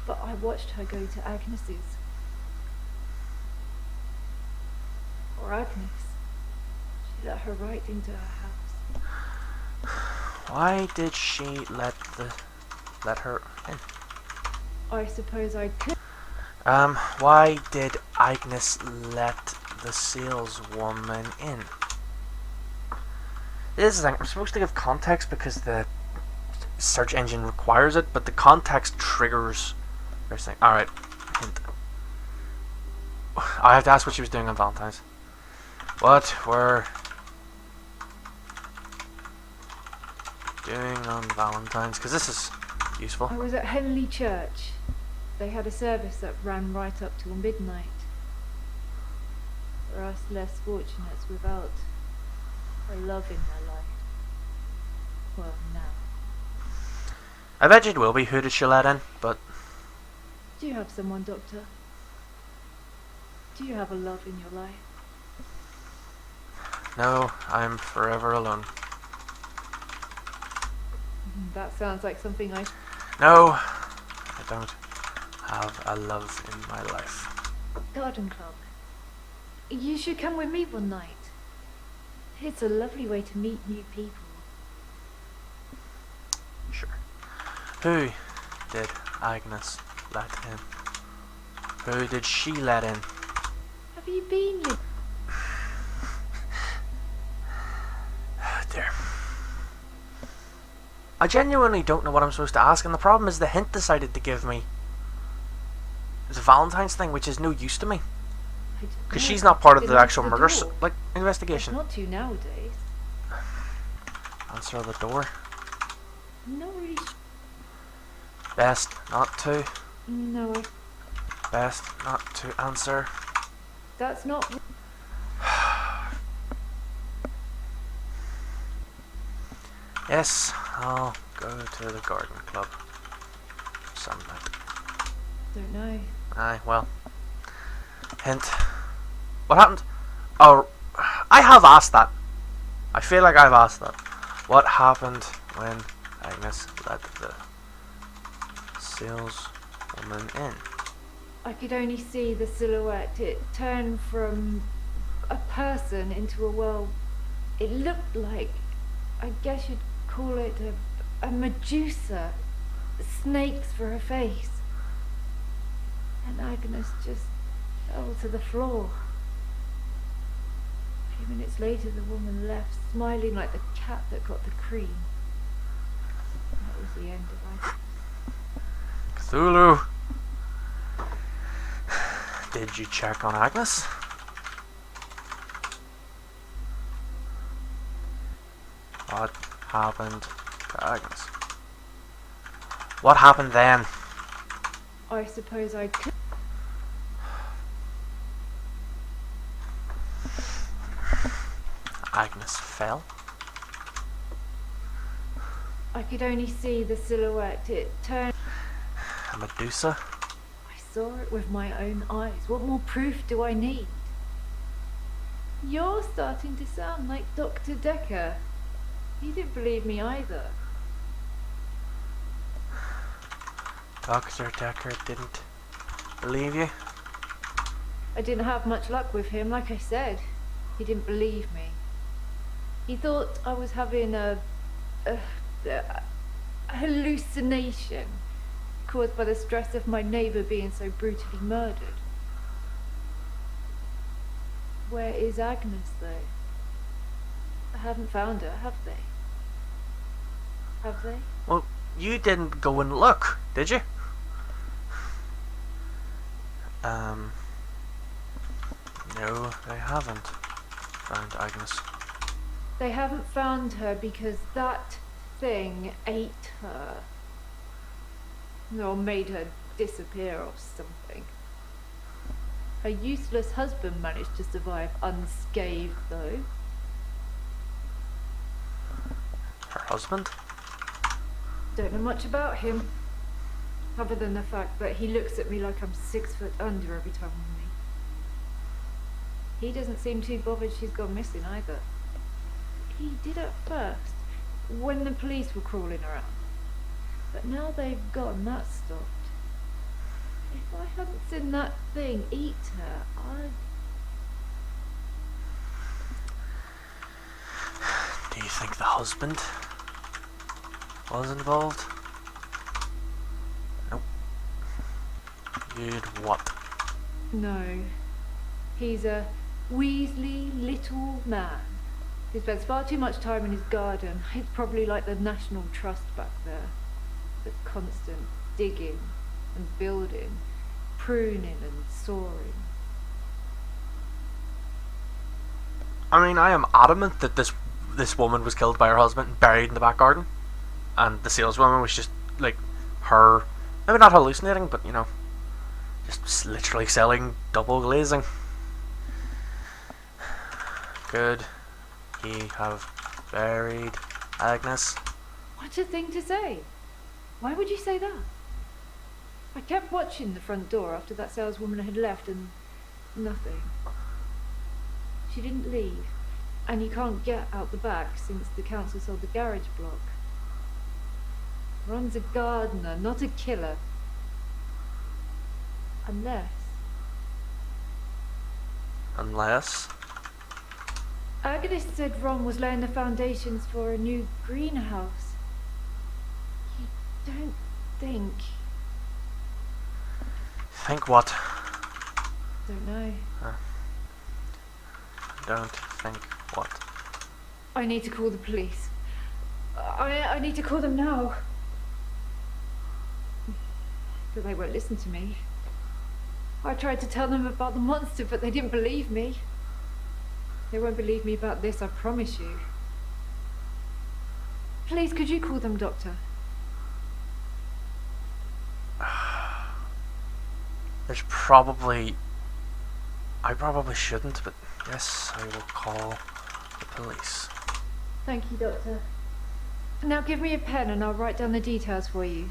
But I watched her go to Agnes's. Or Agnes. She let her right into her house. Why did she let her in? I suppose I could. Why did Agnes let the saleswoman in? This is the thing, I'm supposed to give context because the search engine requires it, but the context triggers everything. Alright, hint. I have to ask what she was doing on Valentine's. What were doing on Valentine's? Because this is useful. I was at Henley Church. They had a service that ran right up till midnight. For us less fortunates without a love in their life. Well, now. I bet it will be. Who did she let in? But Do you have someone, Doctor? Do you have a love in your life? no, I'm forever alone. That sounds like something I... No, I don't have a love in my life. Garden Club. You should come with me one night. It's a lovely way to meet new people. Sure. Who did Agnes let in? Who did she let in? Have you been here? Dear. I genuinely don't know what I'm supposed to ask, and the problem is the hint decided to give me the Valentine's thing, which is no use to me. Because she's not part of the actual murder investigation. Not to nowadays. Answer the door. I'm not really Best not to. No, Best not to answer. that's not... Yes, I'll go to the garden club some night. Don't know. Aye, well. Hint. What happened? Oh, I have asked that. I feel like I've asked that. What happened when Agnes let the saleswoman in? I could only see the silhouette. It turned from a person into a, well, it looked like, I guess you'd call it a Medusa. Snakes for her face. And Agnes just fell to the floor. A few minutes later, the woman left, smiling like the cat that got the cream. That was the end of Agnes. Cthulhu! Did you check on Agnes? What happened to Agnes? What happened then? I suppose I could. Agnes fell. I could only see the silhouette. It turned. A Medusa? I saw it with my own eyes. What more proof do I need? You're starting to sound like Dr. Dekker. He didn't believe me either. Dr. Dekker didn't believe you? I didn't have much luck with him, like I said. He didn't believe me. He thought I was having a hallucination caused by the stress of my neighbour being so brutally murdered. Where is Agnes, though? I haven't found her, have they? Have they? Well, you didn't go and look, did you? No, they haven't found Agnes. They haven't found her because that thing ate her. Or made her disappear or something. Her useless husband managed to survive unscathed, though. Her husband? Don't know much about him. Other than the fact that he looks at me like I'm 6 foot under every time we meet. He doesn't seem too bothered she's gone missing either. He did at first, when the police were crawling around. But now they've gone, that's stopped. If I hadn't seen that thing eat her, Do you think the husband was involved? Nope. You'd what? No. He's a weaselly little man. He spends far too much time in his garden. It's probably like the National Trust back there. The constant digging and building, pruning and sawing. I mean, I am adamant that this woman was killed by her husband and buried in the back garden, and the saleswoman was just like her, maybe not hallucinating, but you know, just literally selling double glazing. Could he have buried Agnes? What a thing to say! Why would you say that? I kept watching the front door after that saleswoman had left and nothing. She didn't leave, and you can't get out the back since the council sold the garage block. Ron's a gardener, not a killer. Unless... Agnes said Ron was laying the foundations for a new greenhouse. You don't think... Think what? Don't know. Don't think what? I need to call the police. I need to call them now. But they won't listen to me. I tried to tell them about the monster, but they didn't believe me. They won't believe me about this, I promise you. Please, could you call them, Doctor? There's probably... I probably shouldn't, but yes, I will call the police. Thank you, Doctor. Now give me a pen and I'll write down the details for you.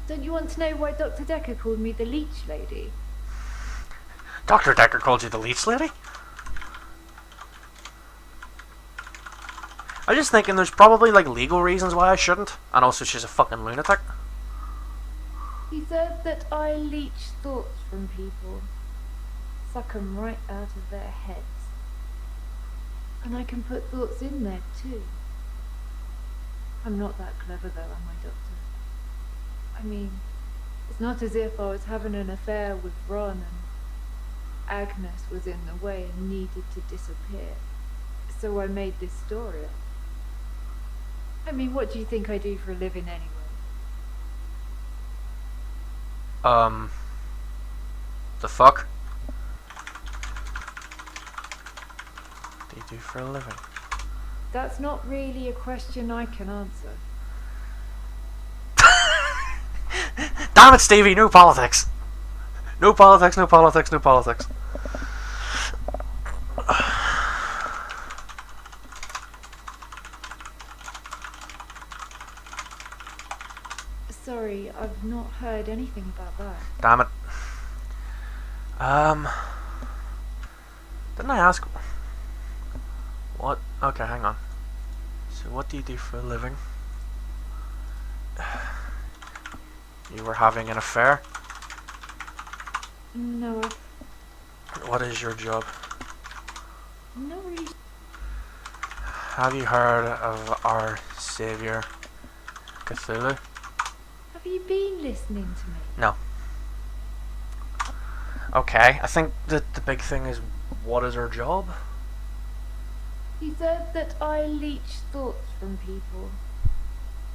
Don't you want to know why Dr. Dekker called me the leech lady? Dr. Dekker called you the leech lady? I'm just thinking there's probably like legal reasons why I shouldn't, and also she's a fucking lunatic. He said that I leech thoughts from people, suck 'em right out of their heads. And I can put thoughts in there too. I'm not that clever though, am I, Doctor? I mean, it's not as if I was having an affair with Ron and Agnes was in the way and needed to disappear. So I made this story up. I mean, what do you think I do for a living anyway? The fuck? What do you do for a living? That's not really a question I can answer. Damn it, Stevie, no politics! No politics, no politics, no politics. Sorry, I've not heard anything about that. Damn it. Didn't I ask... What? Okay, hang on. So what do you do for a living? You were having an affair? No, What is your job? not really. Have you heard of our savior, Cthulhu? Have you been listening to me? No. Okay, I think that the big thing is, what is our job? He said that I leech thoughts from people,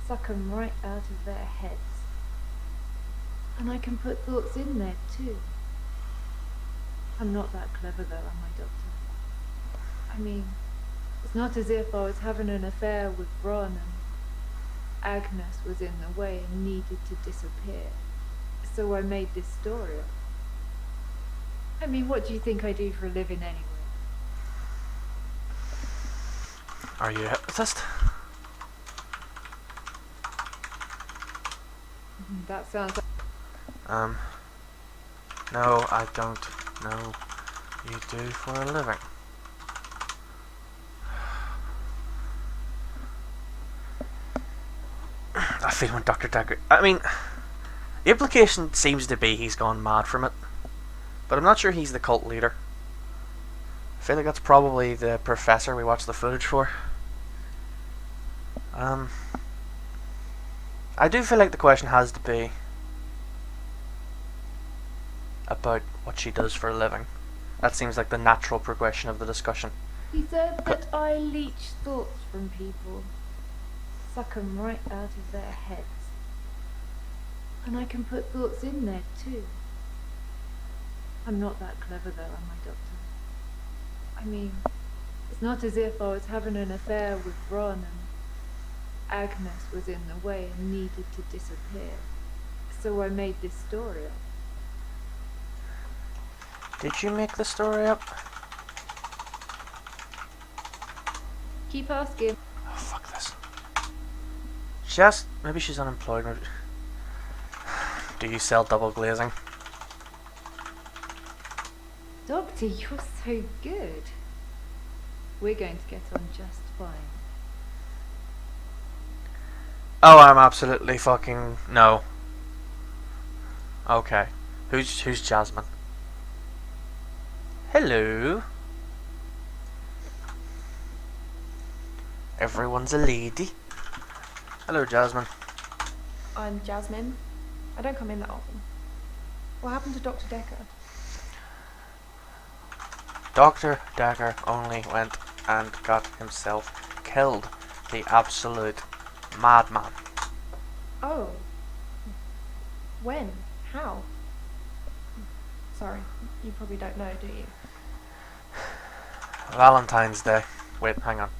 suck 'em right out of their heads. And I can put thoughts in there too. I'm not that clever though, am I, Doctor? I mean, it's not as if I was having an affair with Ron and Agnes was in the way and needed to disappear. So I made this story up. I mean, what do you think I do for a living anyway? Are you a hypnotist? That sounds like... No, I don't know you do for a living. I feel when Dr. Dekker... I mean, the implication seems to be he's gone mad from it. But I'm not sure he's the cult leader. I feel like that's probably the professor we watched the footage for. I do feel like the question has to be about what she does for a living. That seems like the natural progression of the discussion. He said that I leech thoughts from people, suck 'em right out of their heads. And I can put thoughts in there too. I'm not that clever though, am I, Doctor? I mean, it's not as if I was having an affair with Ron and Agnes was in the way and needed to disappear. So I made this story up. Did you make the story up? Keep asking. Oh, fuck this. Just maybe she's unemployed. Maybe. Do you sell double glazing? Doctor, you're so good. We're going to get on just fine. Oh, I'm absolutely fucking no. Okay, who's Jasmine? Hello. Everyone's a lady. Hello, Jasmine. I'm Jasmine. I don't come in that often. What happened to Dr. Dekker? Dr. Dekker only went and got himself killed. The absolute madman. Oh. When? How? Sorry, you probably don't know, do you? Valentine's Day. Wait, hang on.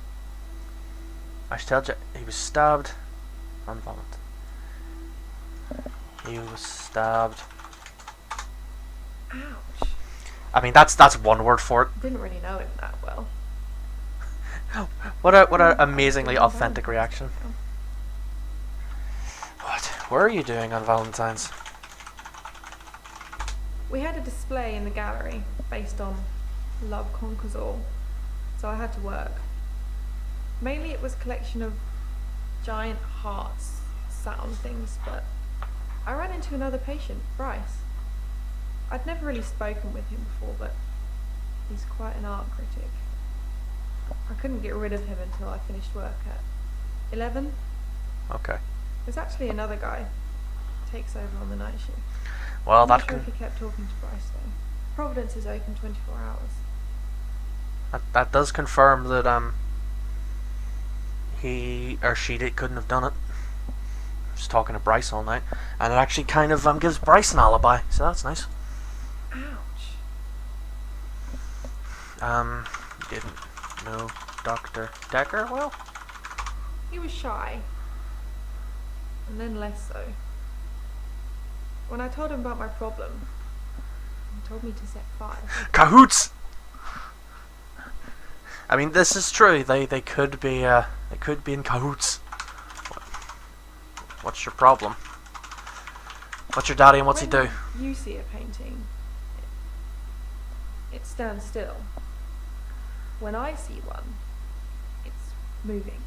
I should tell you, he was stabbed on Valentine. He was stabbed. Ouch. I mean, that's one word for it. Didn't really know him that well. What a amazingly authentic reaction. What were you doing on Valentine's? We had a display in the gallery based on Love Conquers All, so I had to work. Mainly it was a collection of giant hearts sat on things, but I ran into another patient, Bryce. I'd never really spoken with him before, but he's quite an art critic. I couldn't get rid of him until I finished work at 11. Okay. There's actually another guy who takes over on the night shift. Well, I'm that not sure if he kept talking to Bryce though. Providence is open 24 hours. that does confirm that he or she couldn't have done it. Just talking to Bryce all night, and it actually kind of gives Bryce an alibi, so that's nice. Ouch. Didn't know Dr. Dekker well. He was shy. And then less so. When I told him about my problem, he told me to set fire. Cahoots. I mean, this is true. They could be in cahoots. What's your problem? What's your daddy and what's he do? When you see a painting, it stands still. When I see one, it's moving,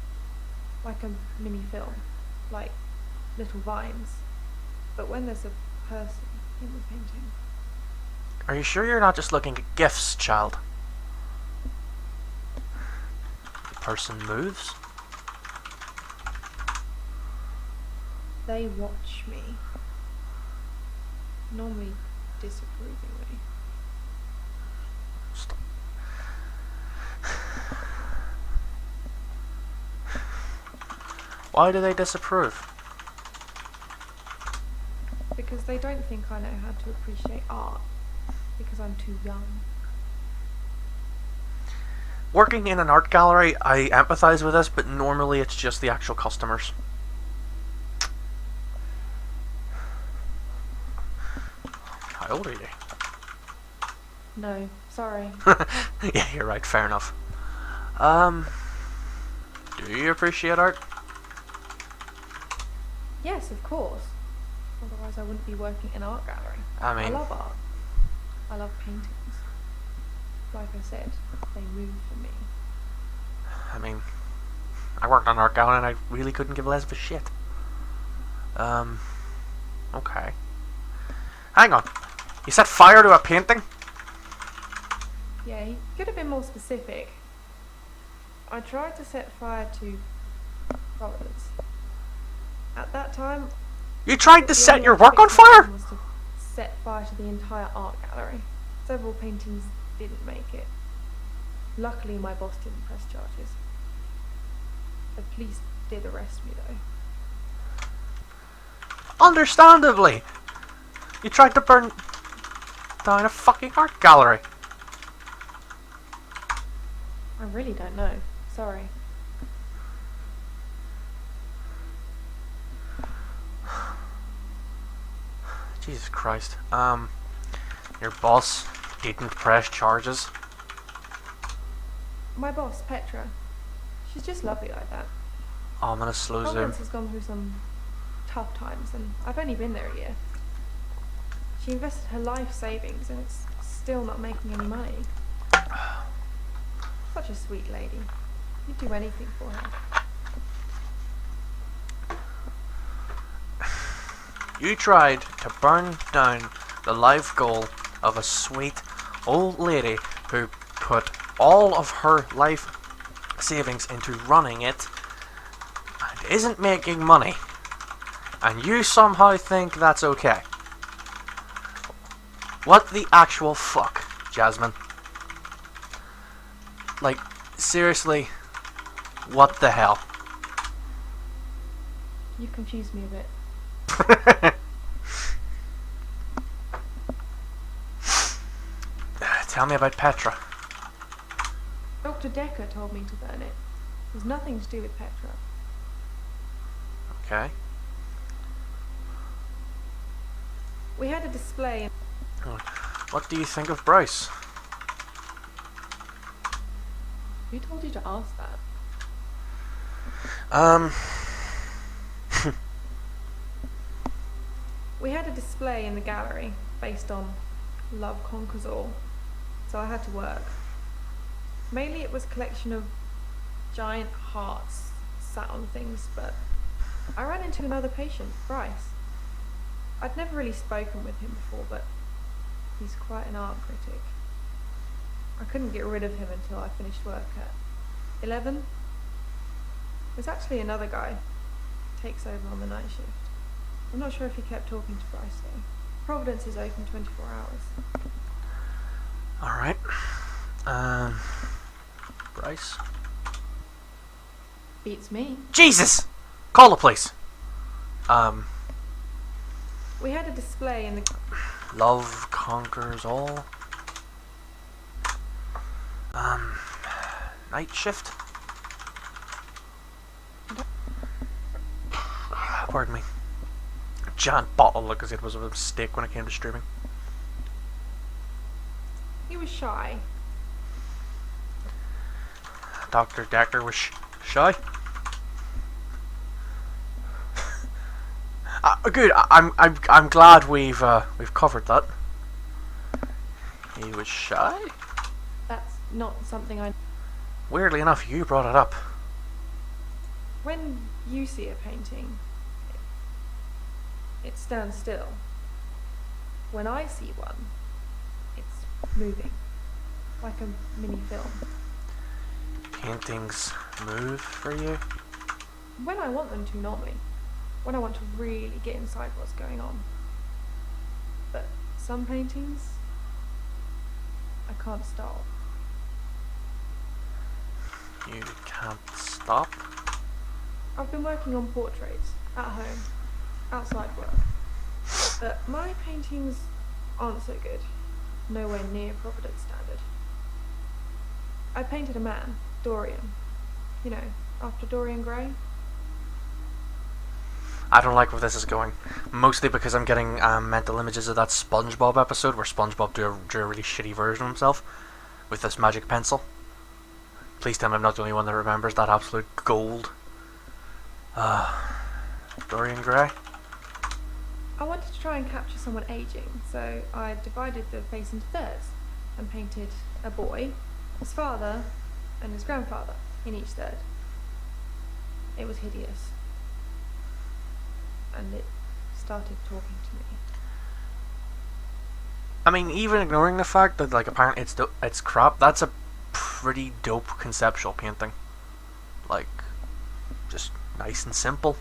like a mini film, like little vines. But when there's a person in the painting, Are you sure you're not just looking at gifs, child? The person moves. they watch me, normally disapprovingly. Stop. Why do they disapprove? Because they don't think I know how to appreciate art, because I'm too young. Working in an art gallery, I empathise with this, but normally it's just the actual customers. How old are you? No, sorry. Yeah, you're right, fair enough. Do you appreciate art? Yes, of course. Otherwise I wouldn't be working in an art gallery. I mean, I love art. I love paintings. Like I said, they move for me. I worked on an art gallery and I really couldn't give less of a shit. Okay. Hang on. You set fire to a painting? Yeah, he could have been more specific. I tried to set fire to Providence. At that time, You tried to the set only your work on option fire? was to set fire to the entire art gallery. Several paintings didn't make it. Luckily, my boss didn't press charges. The police did arrest me, though. Understandably! You tried to burn down a fucking art gallery. I really don't know. Sorry. Jesus Christ. Your boss didn't press charges? My boss, Petra, she's just lovely like that. Ominous slow zoom. Providence has gone through some tough times, and I've only been there a year. She invested her life savings, and it's still not making any money. Such a sweet lady. You'd do anything for her. You tried to burn down the life goal of a sweet old lady who put all of her life savings into running it and isn't making money, and you somehow think that's okay. What the actual fuck, Jasmine? Like, seriously, what the hell? You've confused me a bit. Tell me about Petra. Dr. Dekker told me to burn it. It was nothing to do with Petra. Okay. We had a display. What do you think of Bryce? Who told you to ask that? We had a display in the gallery based on Love Conquers All, so I had to work. Mainly it was a collection of giant hearts sat on things, but I ran into another patient, Bryce. I'd never really spoken with him before, but he's quite an art critic. I couldn't get rid of him until I finished work at 11. There's actually another guy who takes over on the night shift. I'm not sure if he kept talking to Bryce though. Providence is open 24 hours. Alright. Bryce? Beats me. Jesus! Call the police! We had a display in the... Love conquers all. Night shift? Pardon me. A giant bottle looked as if it was a mistake when it came to streaming. He was shy. Dr. Dekker was shy. Good. I'm glad we've covered that. He was shy. That's not something I... Weirdly enough, you brought it up. When you see a painting, it stands still. When I see one, it's moving, like a mini film. Paintings move for you? When I want them to, normally. When I want to really get inside what's going on. But some paintings, I can't stop. You can't stop? I've been working on portraits, at home, outside work. But my paintings aren't so good. Nowhere near Providence standard. I painted a man, Dorian. You know, after Dorian Gray. I don't like where this is going. Mostly because I'm getting mental images of that SpongeBob episode where SpongeBob drew a really shitty version of himself with this magic pencil. Please tell me I'm not the only one that remembers that absolute gold. Dorian Gray? I wanted to try and capture someone aging, so I divided the face into thirds and painted a boy, his father, and his grandfather in each third. It was hideous. And it started talking to me. I mean, even ignoring the fact that, like, apparently it's crap, that's a pretty dope conceptual painting. Like, just nice and simple.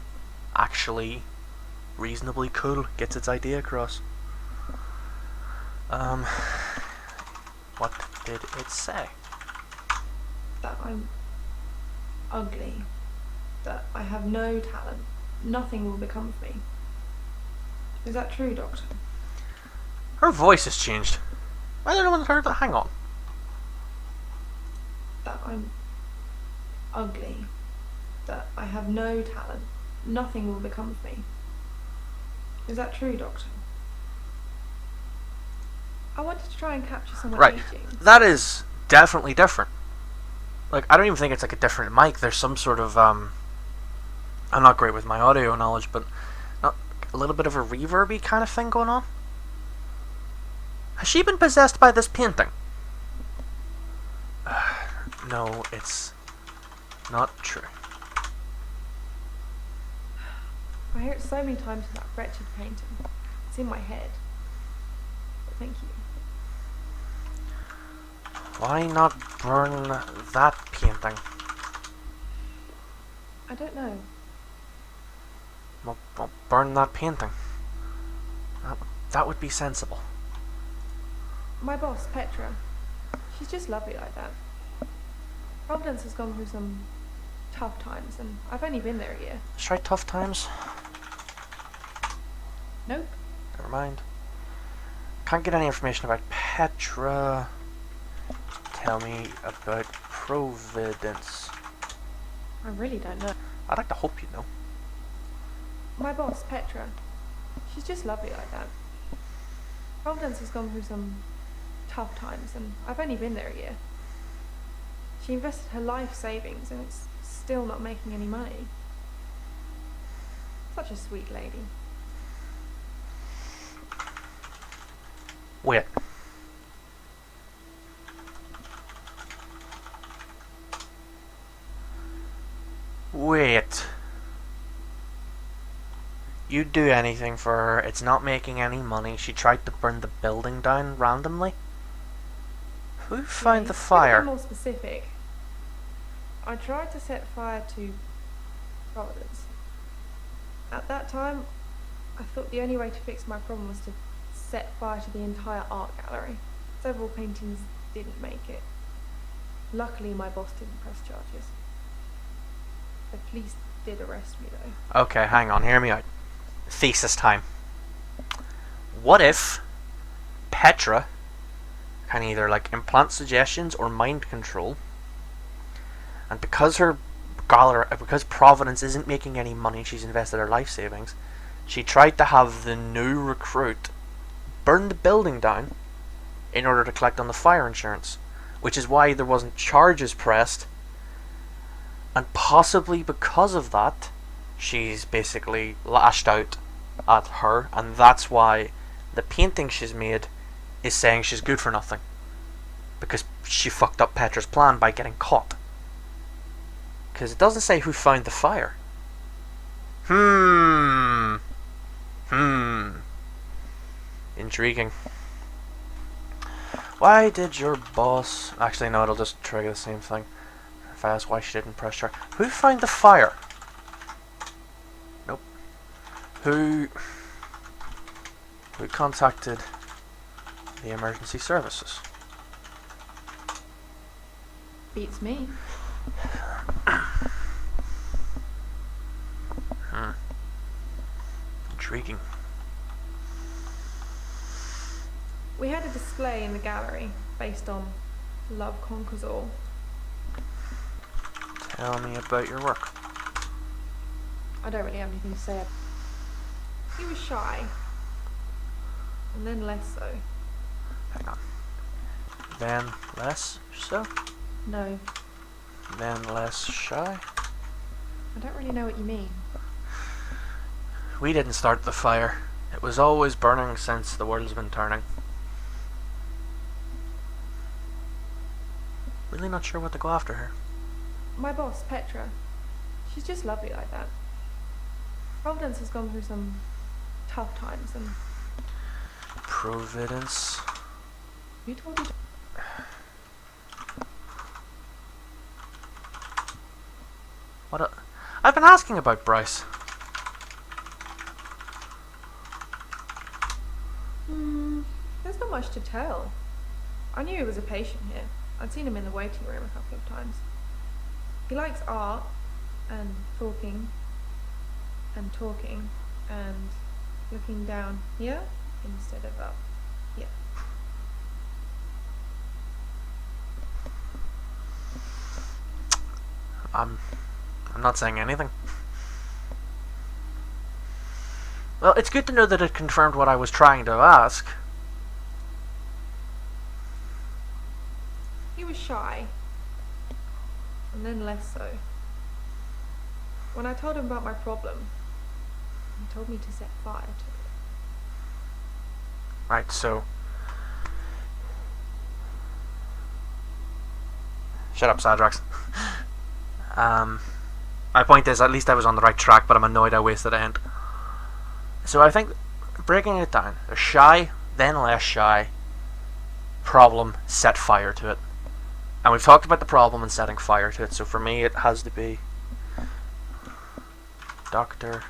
Actually, reasonably cool. Gets its idea across. What did it say? That I'm ugly. That I have no talent. Nothing will become of me. Is that true, Doctor? Her voice has changed. I don't know when her. Hang on. That I'm ugly. That I have no talent. Nothing will become of me. Is that true, Doctor? I wanted to try and capture someone Right. aging. That is definitely different. Like, I don't even think it's like a different mic. There's some sort of I'm not great with my audio knowledge, but not a little bit of a reverby kind of thing going on. Has she been possessed by this painting? No, it's not true. I hear it so many times in that wretched painting. It's in my head. But thank you. Why not burn that painting? I don't know. Well, burn that painting. That would be sensible. My boss, Petra, she's just lovely like that. Providence has gone through some tough times, and I've only been there a year. Let's try tough times. Nope. Never mind. Can't get any information about Petra. Tell me about Providence. I really don't know. I'd like to hope you know. My boss, Petra, she's just lovely like that. Providence has gone through some tough times, and I've only been there a year. She invested her life savings, and it's still not making any money. Such a sweet lady. Wait. Wait. You'd do anything for her. It's not making any money. She tried to burn the building down randomly. Who found the To be fire? more specific, I tried to set fire to Providence. At that time, I thought the only way to fix my problem was to set fire to the entire art gallery. Several paintings didn't make it. Luckily, my boss didn't press charges. The police did arrest me, though. Okay, hang on. Hear me out. Thesis time. What if Petra can either like implant suggestions or mind control, and because because Providence isn't making any money, she's invested her life savings, she tried to have the new recruit burn the building down in order to collect on the fire insurance, which is why there wasn't charges pressed, and possibly because of that she's basically lashed out at her, and that's why the painting she's made is saying she's good for nothing, because she fucked up Petra's plan by getting caught. Because it doesn't say who found the fire. Intriguing. Why did your boss... Actually, no, it'll just trigger the same thing. If I ask why she didn't press charge. Who found the fire? Nope. Who contacted the emergency services? Beats me. Intriguing. We had a display in the gallery based on Love Conquers All. Tell me about your work. I don't really have anything to say. He was shy, and then less so. Hang on. Then less so? No, Then less shy? I don't really know what you mean. We didn't start the fire. It was always burning since the world's been turning. Really not sure what to go after her. My boss, Petra, she's just lovely like that. Providence has gone through some tough times, and Providence. who told you? I've been asking about Bryce. There's not much to tell. I knew he was a patient here. I'd seen him in the waiting room a couple of times. He likes art and talking and talking and looking down here instead of up here. I'm not saying anything. Well, it's good to know that it confirmed what I was trying to ask. He was shy, and then less so. When I told him about my problem, he told me to set fire to it. Right, so... Shut up, Sadrox. My point is, at least I was on the right track, but I'm annoyed I wasted a hint. So I think, breaking it down, a shy, then less shy, problem, set fire to it. And we've talked about the problem and setting fire to it, so for me it has to be Doctor.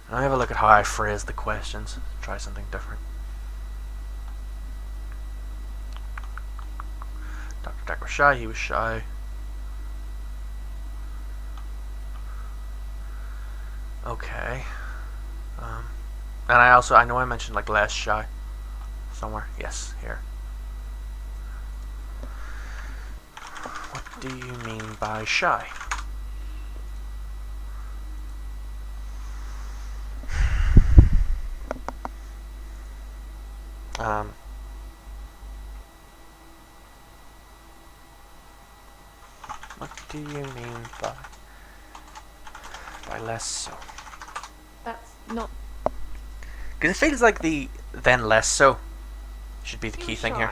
Now have a look at how I phrase the questions. Try something different. Dr. Dekker was shy, he was shy. Okay. And I know I mentioned like less shy somewhere. Yes, here. What do you mean by shy? What do you mean by less so? That's not. Because it feels like the then less so should be the key thing here.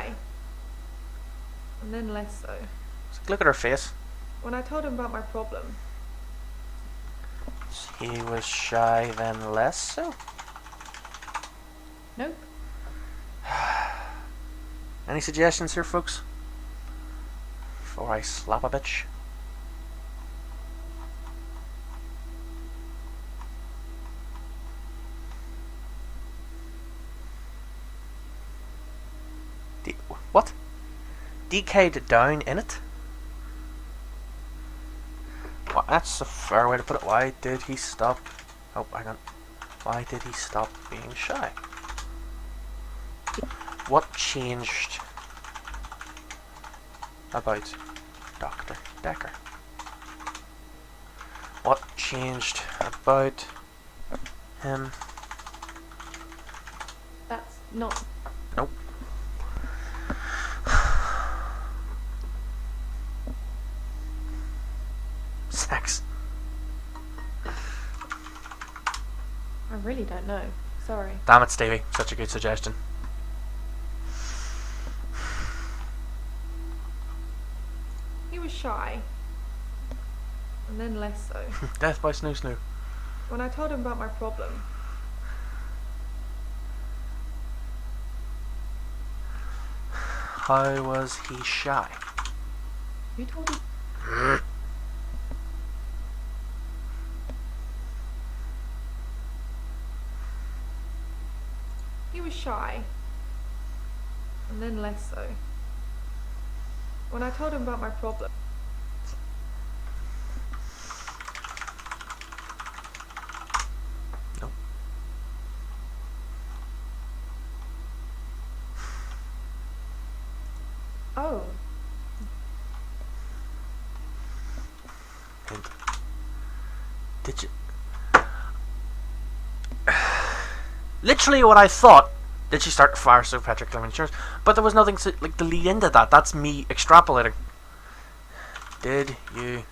And then less so. So look at her face. When I told him about my problem, He was shy, then less so? nope. Any suggestions here, folks? Before I slap a bitch. What? Decayed down in it? Well, that's a fair way to put it. Why did he stop? Oh, hang on. Why did he stop being shy? What changed about Dr. Dekker? What changed about him? That's not. Nope. Sex. I really don't know. Sorry. Damn it, Stevie. Such a good suggestion. He was shy. And then less so. Death by Snoo Snoo. When I told him about my problem, How was he shy? who told you? He was shy. And then less so. When I told him about my problem, Nope. oh, Hint. Did you... Literally what I thought. Did she start to fire so Petra claimed insurance? But there was nothing to, like, to lead into that. That's me extrapolating. Did you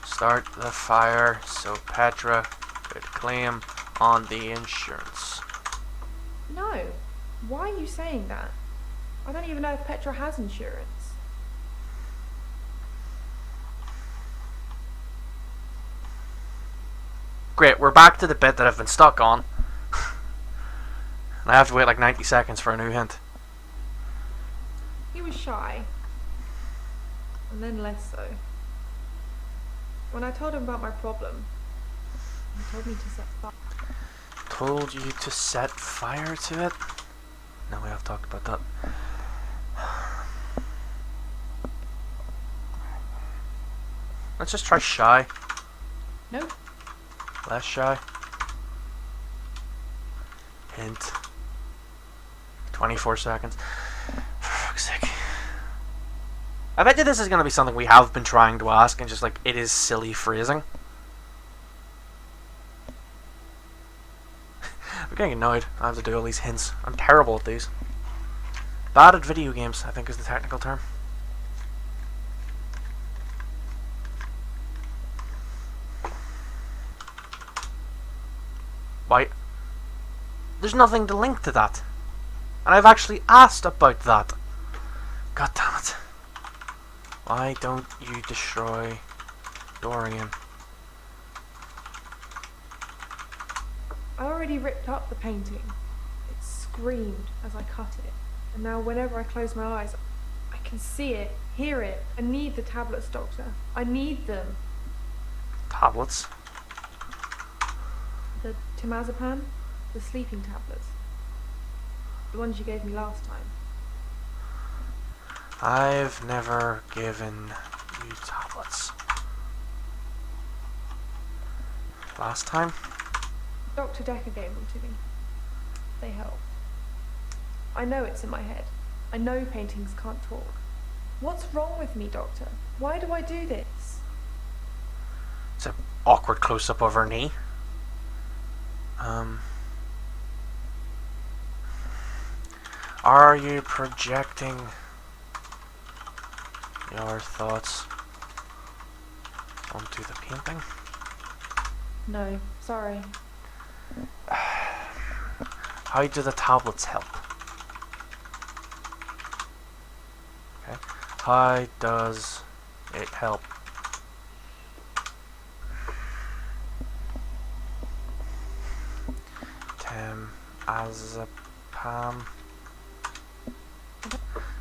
start the fire so Petra could claim on the insurance? no. Why are you saying that? I don't even know if Petra has insurance. Great, we're back to the bit that I've been stuck on. And I have to wait like 90 seconds for a new hint. He was shy. And then less so. When I told him about my problem, he told me to set fire. Told you to set fire to it? No, we have talked about that. Let's just try shy. Nope. Less shy. Hint. 24 seconds. For fuck's sake. I bet you this is going to be something we have been trying to ask and just like, it is silly phrasing. I'm getting annoyed. I have to do all these hints. I'm terrible at these. Bad at video games, I think is the technical term. Why? There's nothing to link to that. And I've actually asked about that. God damn it. Why don't you destroy Dorian? I already ripped up the painting. It screamed as I cut it. And now whenever I close my eyes, I can see it, hear it. I need the tablets, Doctor. I need them. Tablets? The temazepam, the sleeping tablets. The ones you gave me last time. I've never given you tablets. Last time? Dr. Dekker gave them to me. They helped. I know it's in my head. I know paintings can't talk. What's wrong with me, Doctor? Why do I do this? It's an awkward close-up of her knee. Are you projecting your thoughts onto the painting? No, sorry. How do the tablets help? Okay. How does it help? Temazepam.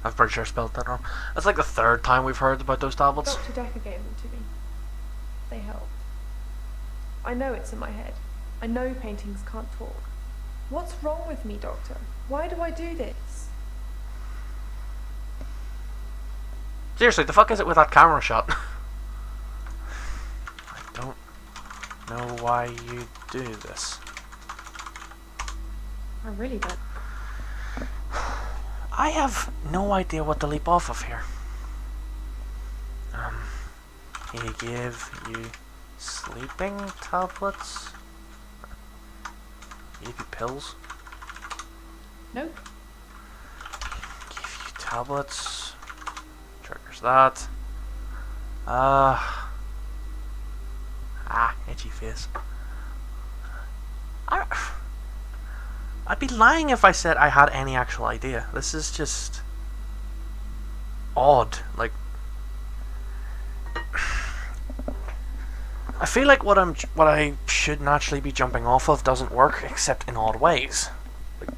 I'm pretty sure I spelled that wrong. That's like the third time we've heard about those tablets. Dr. Dekker gave them to me. They helped. I know it's in my head. I know paintings can't talk. What's wrong with me, Doctor? Why do I do this? Seriously, the fuck is it with that camera shot? I don't know why you do this. I really don't. I have no idea what to leap off of here. He give you sleeping tablets? Give you pills? Nope. Give you tablets? Triggers that. Itchy face. I'd be lying if I said I had any actual idea. This is just odd. Like, I feel like what I should naturally be jumping off of doesn't work, except in odd ways. Like,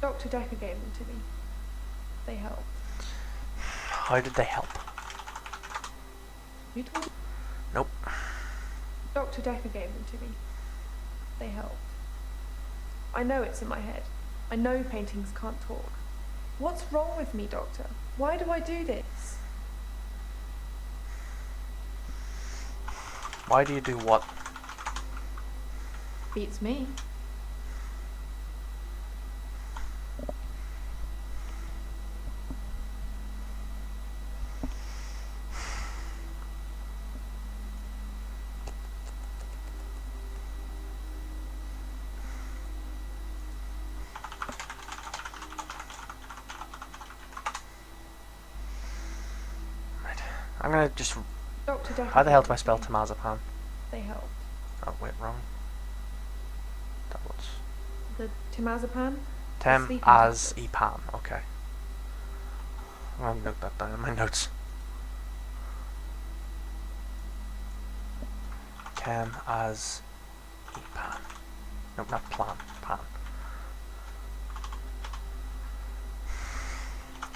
Dr. Dekker gave them to me. They helped. how did they help? You told me? Nope. Dr. Dekker gave them to me. They helped. I know it's in my head. I know paintings can't talk. What's wrong with me, Doctor? Why do I do this? Why do you do what? Beats me. Right. I'm gonna just... Dr. Dekker. How the hell gave do I them spell to me. temazepam? They helped. Oh, wait, wrong. Tablets. The temazepam? The sleeping Temazepam. Okay. I'll note that down in my notes. Temazepam. Nope, not plan. Pan.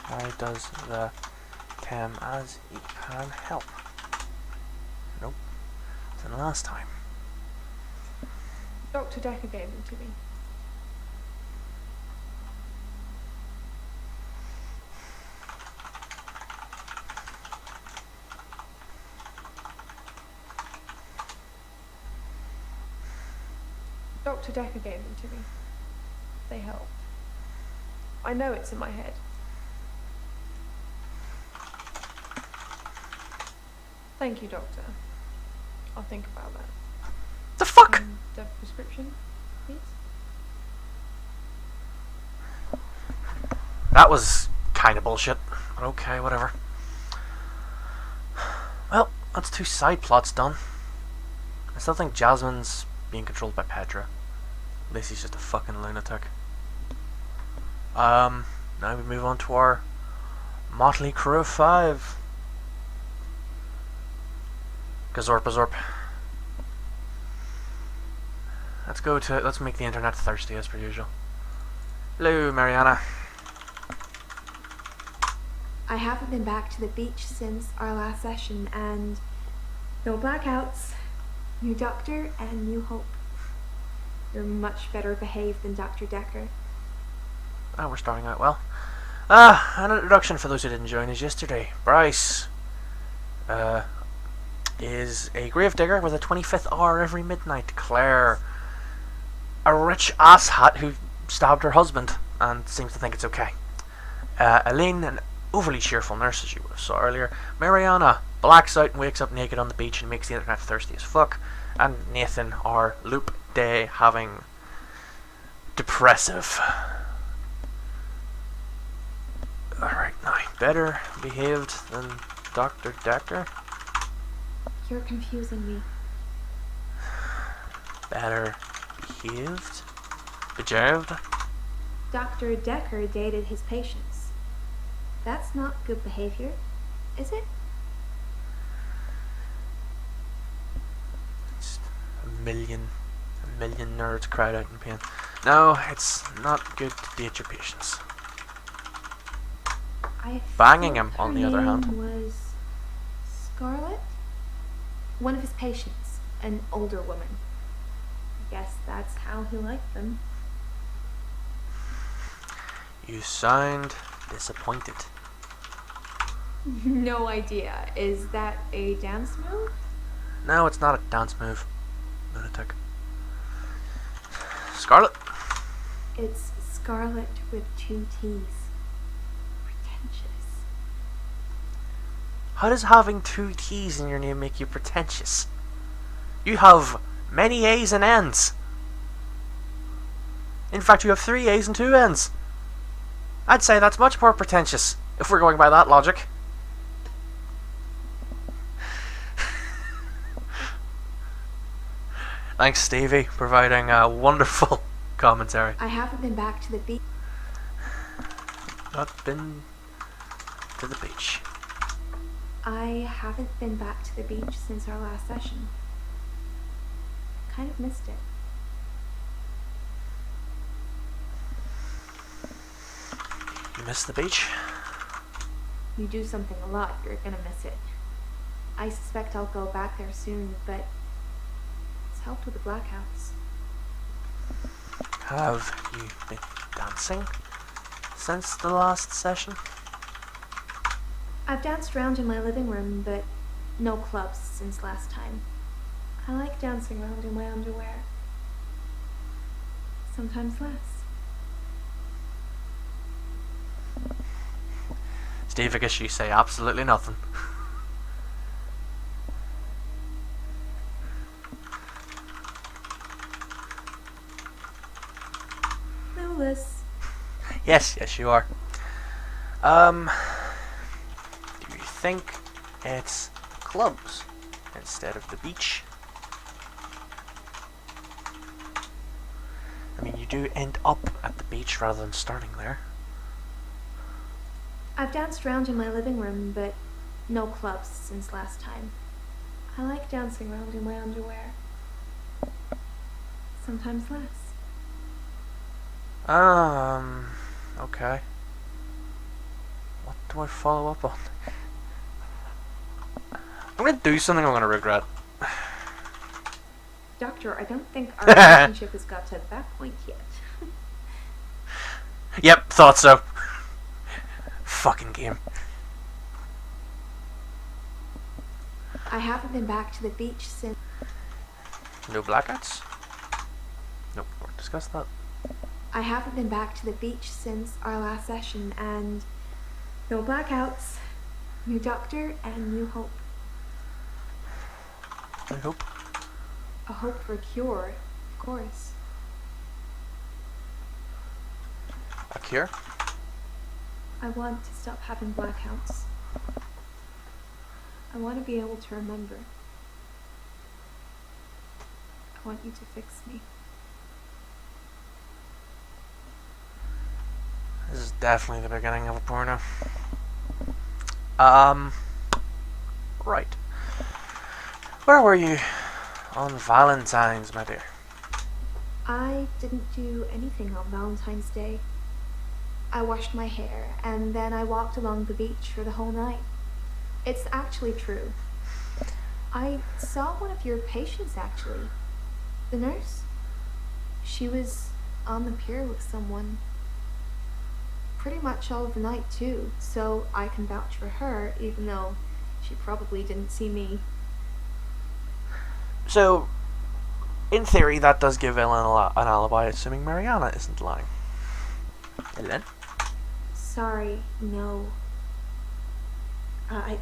How does the temazepam help? Nope. It's the last time. Dr. Dekker gave them to me. Dr. Dekker gave them to me. They help. I know it's in my head. Thank you, Doctor. I'll think about that. The fuck? And the prescription, please? That was kind of bullshit. But okay, whatever. Well, that's 2 side plots done. I still think Jasmine's being controlled by Petra. Lacey's just a fucking lunatic. Now we move on to our motley crew of 5. Gazorp. Let's make the internet thirsty as per usual. Hello, Mariana. I haven't been back to the beach since our last session, and no blackouts, new doctor, and new hope. You're much better behaved than Dr. Dekker. Oh, we're starting out well. An introduction for those who didn't join us yesterday. Bryce is a gravedigger with a 25th hour every midnight. Claire, a rich asshat who stabbed her husband and seems to think it's okay. Elaine, an overly cheerful nurse, as you saw earlier. Mariana blacks out and wakes up naked on the beach and makes the internet thirsty as fuck. And Nathan, our loop day having depressive. Alright, now, better behaved than Dr. Dekker. You're confusing me. Better behaved? Behaved? Dr. Dekker dated his patients. That's not good behavior, is it? Just a million nerds cried out in pain. No, it's not good to date your patients. I Banging think him, on the her other hand. name was Scarlet? One of his patients, an older woman. I guess that's how he liked them. You sound disappointed. No idea. Is that a dance move? No, it's not a dance move. Lunatic. Scarlet? It's Scarlet with 2 T's. Pretentious. How does having 2 T's in your name make you pretentious? You have many A's and N's. In fact, you have 3 A's and 2 N's. I'd say that's much more pretentious, if we're going by that logic. Thanks, Stevie, providing a wonderful commentary. I haven't been back to the beach. Not been to the beach. I haven't been back to the beach since our last session. Kind of missed it. You miss the beach? You do something a lot, you're gonna miss it. I suspect I'll go back there soon, but it's helped with the blackouts. Have you been dancing since the last session? I've danced around in my living room, but no clubs since last time. I like dancing around in my underwear. Sometimes less. Steve, I guess you say absolutely nothing. Clueless. Yes, you are. Do you think it's clubs instead of the beach? I mean, you do end up at the beach rather than starting there. I've danced around in my living room, but no clubs since last time. I like dancing around in my underwear. Sometimes less. Okay. What do I follow up on? I'm gonna do something I'm gonna regret. Doctor, I don't think our relationship has got to that point yet. Yep, thought so. Fucking game. I haven't been back to the beach since... No blackouts? Nope, we won't discuss that. I haven't been back to the beach since our last session, and no blackouts, new doctor, and new hope. I hope. A hope for a cure, of course. A cure? I want to stop having blackouts. I want to be able to remember. I want you to fix me. This is definitely the beginning of a porno. Right. Where were you on Valentine's, my dear? I didn't do anything on Valentine's Day. I washed my hair, and then I walked along the beach for the whole night. It's actually true. I saw one of your patients, actually. The nurse. She was on the pier with someone. Pretty much all of the night, too, so I can vouch for her, even though she probably didn't see me. So, in theory, that does give Ellen an alibi, assuming Mariana isn't lying. Ellen? Sorry, no. I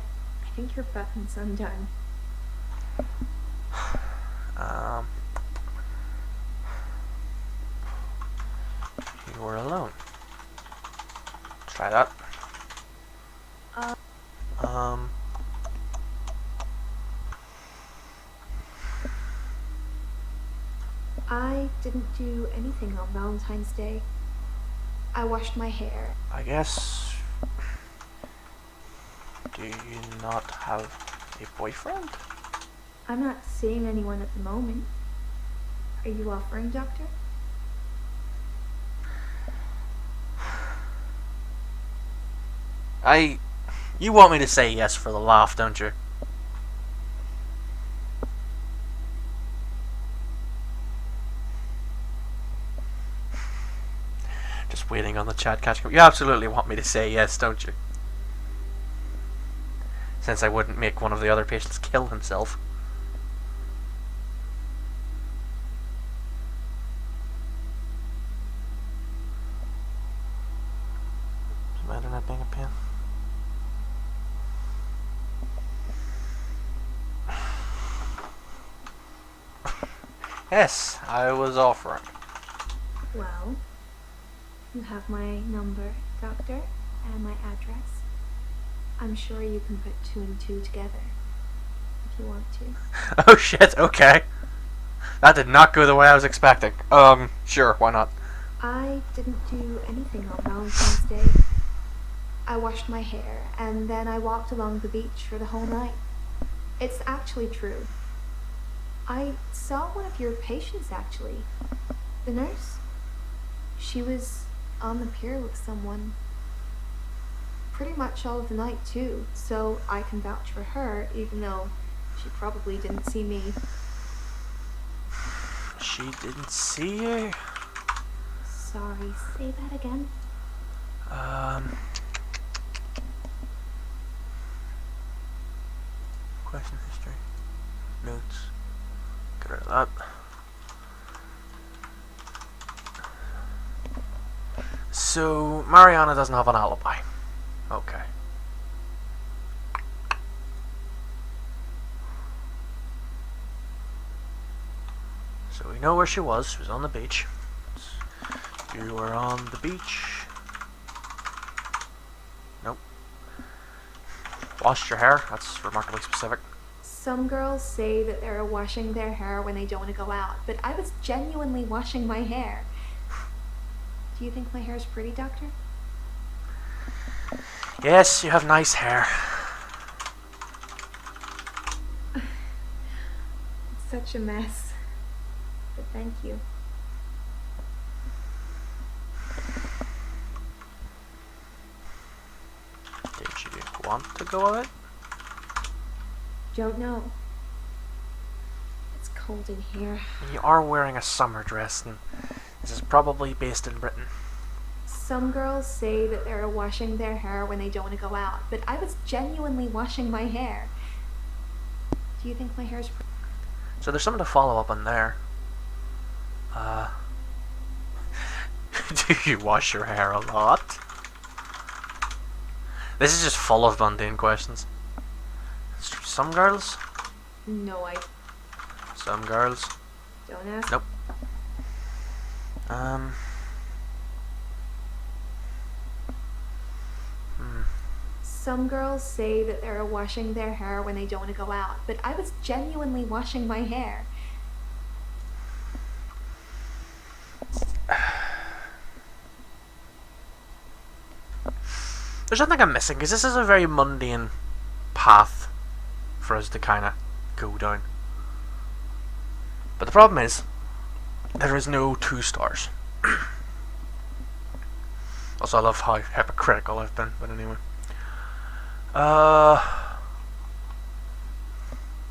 think your button's undone. You were alone. Try that. I didn't do anything on Valentine's Day. I washed my hair. I guess... Do you not have a boyfriend? I'm not seeing anyone at the moment. Are you offering, Doctor? You want me to say yes for the laugh, don't you? Just waiting on the chat catch. You absolutely want me to say yes, don't you? Since I wouldn't make one of the other patients kill himself. Is my internet being a pain? Yes, I was offering. Well, you have my number, Doctor, and my address. I'm sure you can put 2 and 2 together, if you want to. Oh shit, okay. That did not go the way I was expecting. Sure, why not? I didn't do anything on Valentine's Day. I washed my hair, and then I walked along the beach for the whole night. It's actually true. I saw one of your patients, actually. The nurse. She was on the pier with someone. Pretty much all of the night, too, so I can vouch for her, even though she probably didn't see me. She didn't see you? Sorry, say that again. Question history. Notes. Get rid of that. So, Mariana doesn't have an alibi. Okay. So we know where she was. She was on the beach. You were on the beach. Nope. Washed your hair. That's remarkably specific. Some girls say that they're washing their hair when they don't want to go out, but I was genuinely washing my hair. Do you think my hair is pretty, Doctor? Yes, you have nice hair. It's such a mess. But thank you. Did you want to go out? Don't know. It's cold in here. You are wearing a summer dress, and this is probably based in Britain. Some girls say that they're washing their hair when they don't want to go out, but I was genuinely washing my hair. Do you think my hair is pretty? So there's something to follow up on there. Do you wash your hair a lot? This is just full of mundane questions. Some girls? No, I Some girls? don't ask. Nope. Some girls say that they're washing their hair when they don't want to go out, but I was genuinely washing my hair. There's something I'm missing, because this is a very mundane path for us to kind of go down. But the problem is, there is no 2 stars. Also, I love how hypocritical I've been, but anyway.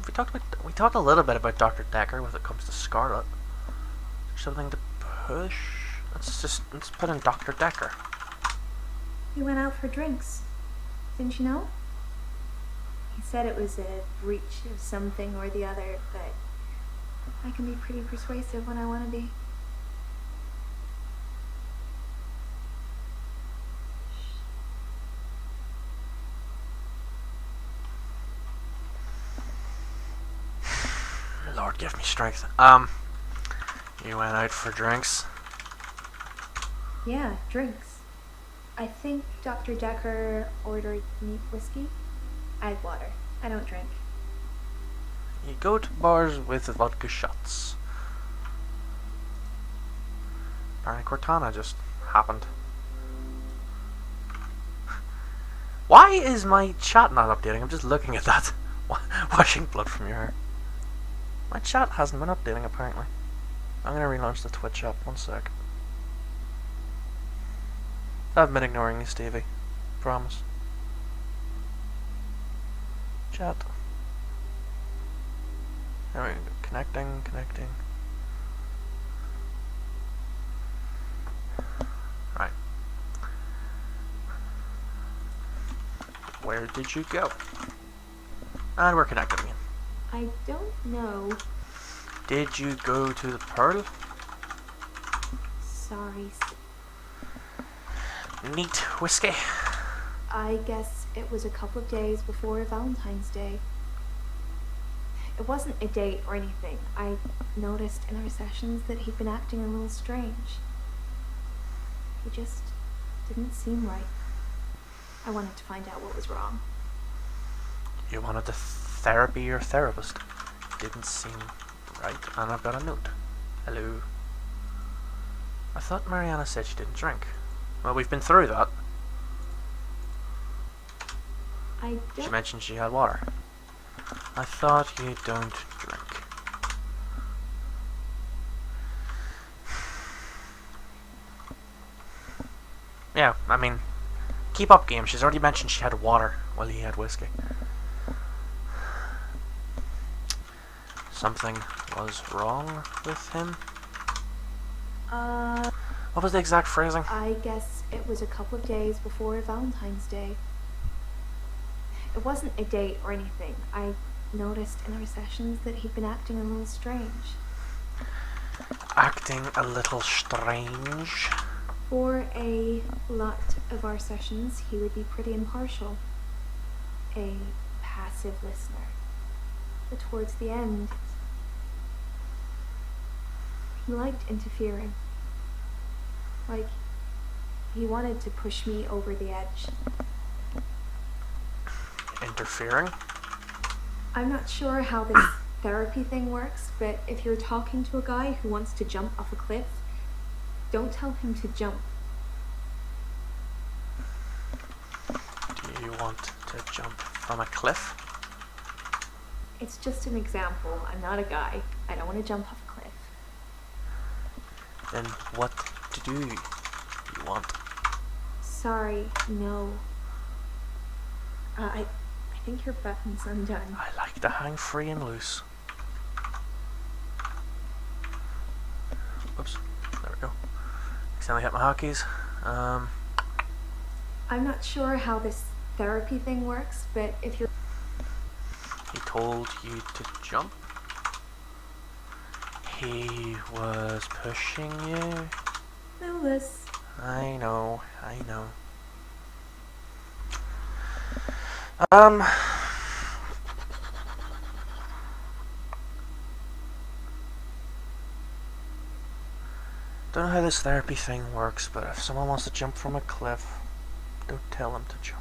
We talked a little bit about Dr. Dekker when it comes to Scarlet. Is there something to push? Let's put in Dr. Dekker. We went out for drinks. Didn't you know? He said it was a breach of something or the other, but I can be pretty persuasive when I want to be. Lord, give me strength. You went out for drinks? Yeah, drinks. I think Dr. Dekker ordered neat whiskey. I had water. I don't drink. You go to bars with vodka shots. Apparently Cortana just happened. Why is my chat not updating? I'm just looking at that. Washing blood from your hair. My chat hasn't been updating apparently. I'm gonna relaunch the Twitch app, 1 sec. I've been ignoring you, Stevie. Promise. Chat. There we go. Connecting. Right. Where did you go? And we're connected again. I don't know. Did you go to the Pearl? Sorry. Neat whiskey. I guess it was a couple of days before Valentine's Day. It wasn't a date or anything. I noticed in our sessions that he'd been acting a little strange. He just didn't seem right. I wanted to find out what was wrong. You wanted to therapy your therapist. Didn't seem right, and I've got a note. Hello. I thought Mariana said she didn't drink. Well, we've been through that. I She don't... mentioned she had water. I thought you don't drink. Yeah, I mean, keep up game. She's already mentioned she had water while he had whiskey. Something was wrong with him? What was the exact phrasing? I guess it was a couple of days before Valentine's Day. It wasn't a date or anything. I noticed in our sessions that he'd been acting a little strange. Acting a little strange. For a lot of our sessions, he would be pretty impartial. A passive listener. But towards the end, he liked interfering. Like, he wanted to push me over the edge. Interfering? I'm not sure how this therapy thing works, but if you're talking to a guy who wants to jump off a cliff, don't tell him to jump. Do you want to jump from a cliff? It's just an example. I'm not a guy. I don't want to jump off a cliff. Then what to do you want? Sorry, no. I think your button's undone. I like to hang free and loose. Whoops. There we go. Accidentally hit my hotkeys. I'm not sure how this therapy thing works, but if you're... He told you to jump? He was pushing you? Clueless. I know, I know. Um... Don't know how this therapy thing works, but if someone wants to jump from a cliff, don't tell them to jump.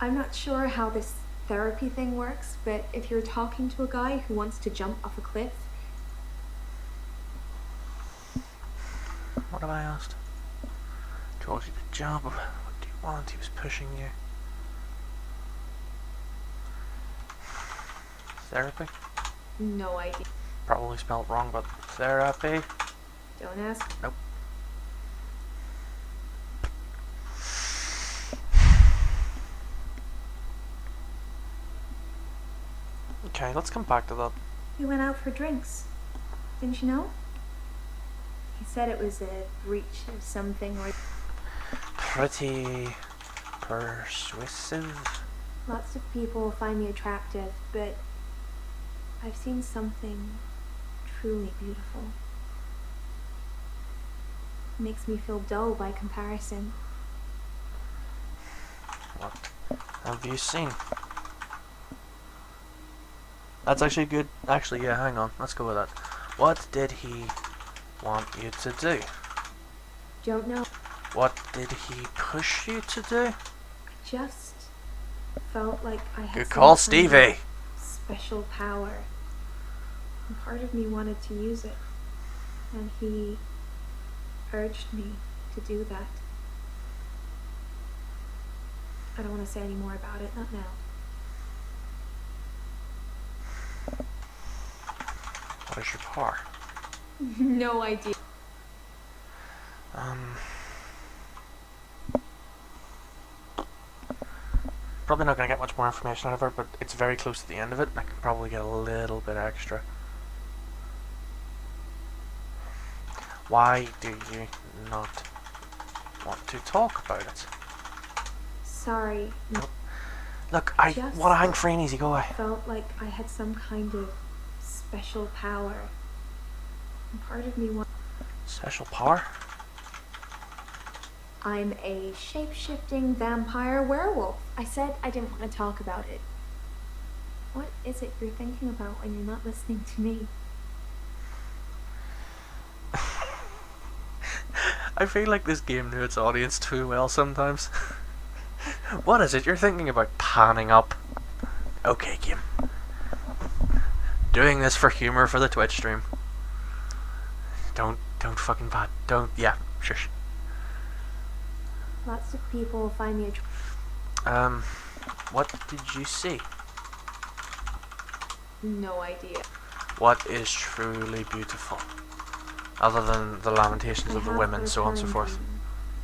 I'm not sure how this therapy thing works, but if you're talking to a guy who wants to jump off a cliff, What have I asked? Told you to jump. What do you want? He was pushing you. Therapy? no idea. Probably spelled wrong, but therapy? Don't ask. Nope. Okay, let's come back to that. We went out for drinks. Didn't you know? He said it was a breach of something or Pretty persuasive. lots of people find me attractive, but I've seen something truly beautiful. It makes me feel dull by comparison. What have you seen? That's actually good. Actually, yeah, hang on. Let's go with that. What did he want you to do? Don't know. What did he push you to do? Just felt like I had Good some call, kind Stevie. of special power. And part of me wanted to use it. And he urged me to do that. I don't want to say any more about it, not now. What is your power? No idea. Probably not going to get much more information out of her, but it's very close to the end of it. I can probably get a little bit extra. Why do you not want to talk about it? Sorry. Look, I Just want to hang free and easy. Go away. Felt like I had some kind of special power. And part of me wanted. Special power? I'm a shape-shifting vampire werewolf. I said I didn't want to talk about it. What is it you're thinking about when you're not listening to me? I feel like this game knew its audience too well sometimes. What is it you're thinking about? Panning up. Okay, game. Doing this for humor for the Twitch stream. Don't fucking pat. Don't. Yeah, shush. Lots of people find me What did you see? no idea. What is truly beautiful? Other than the lamentations I of the have women, a so on and so recurring forth. dream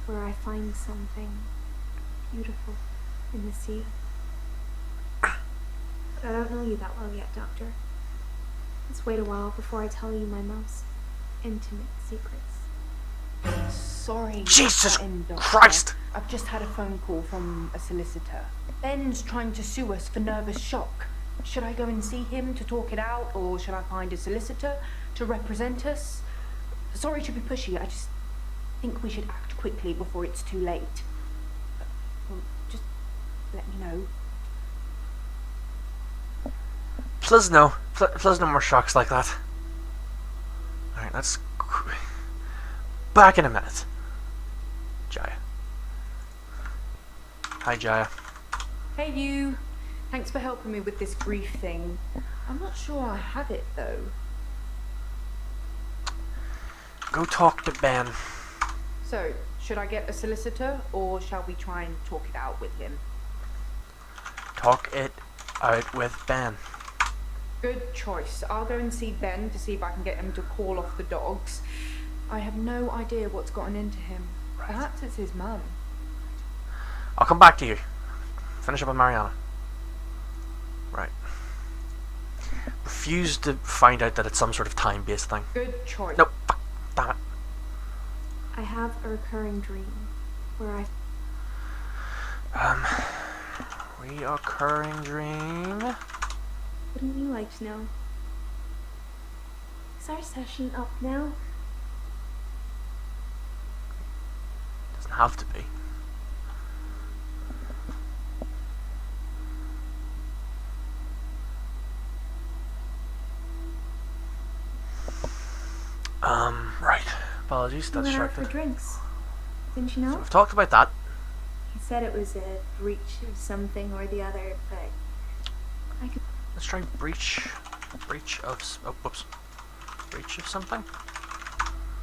where I find something beautiful in the sea. But I don't know you that well yet, Doctor. Let's wait a while before I tell you my most intimate secrets. Sorry. Jesus to interrupt, Doctor. Christ! I've just had a phone call from a solicitor. Ben's trying to sue us for nervous shock. Should I go and see him to talk it out, or should I find a solicitor to represent us? Sorry to be pushy, I just think we should act quickly before it's too late. Well, just let me know. Please no. Please no more shocks like that. Alright, let's... Back in a minute. Jaya. Hi, Jaya. Hey you! Thanks for helping me with this grief thing. I'm not sure I have it though. Go talk to Ben. So, should I get a solicitor, or shall we try and talk it out with him? Talk it out with Ben. Good choice. I'll go and see Ben to see if I can get him to call off the dogs. I have no idea what's gotten into him. Right. Perhaps it's his mum. I'll come back to you. Finish up with Mariana. Right. Refuse to find out that it's some sort of time-based thing. Good choice. Nope. Fuck. Damn it. I have a recurring dream where I Reoccurring dream. wouldn't you like to know? Is our session up now? Doesn't have to be. Right. Apologies, He that's went out for distracted. drinks. Didn't you So know? we've talked about that. He said it was a breach of something or the other, but I could. Let's try breach of whoops. Breach of something?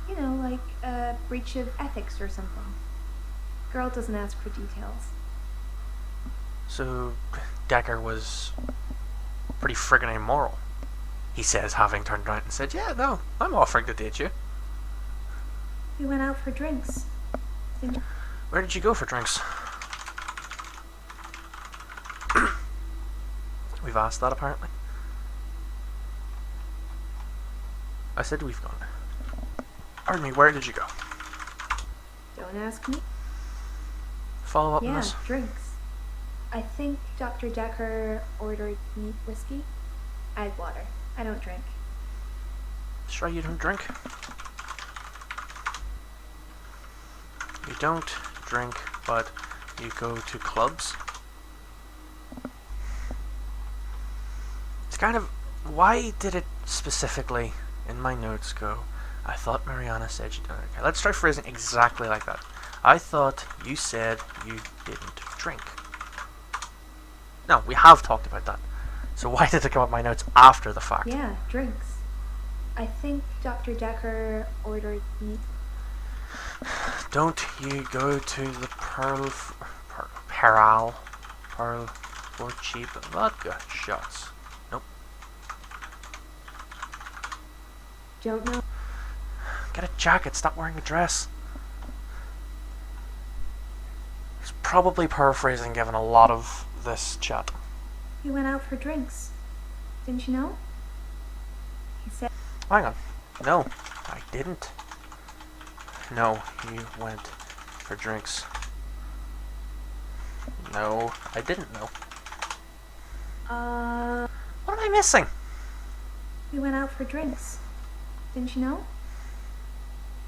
You know, like a breach of ethics or something. Girl doesn't ask for details. So Dekker was pretty friggin' immoral. He says, having turned around and said, "Yeah, no, I'm offering to date you." We went out for drinks. Didn't you? Where did you go for drinks? We've asked that apparently. I said we've gone. Pardon me, where did you go? Don't ask me. Follow up on Yeah, this. drinks. I think Dr. Dekker ordered neat whiskey. I had water. I don't drink. Sure you don't drink? You don't drink, but you go to clubs? It's kind of... Why did it specifically, in my notes, go, I thought Mariana said you don't. Okay, let's try phrasing exactly like that. I thought you said you didn't drink. No, we have talked about that. So why did it come up in my notes after the fact? Yeah, drinks. I think Dr. Dekker ordered neat. Don't you go to the Pearl for cheap vodka shots? Nope. Don't know. Get a jacket, stop wearing a dress. It's probably paraphrasing given a lot of this chat. He went out for drinks. Didn't you know? He said. Hang on. No, I didn't. No, you went for drinks. No, I didn't know. What am I missing? We went out for drinks. Didn't you know?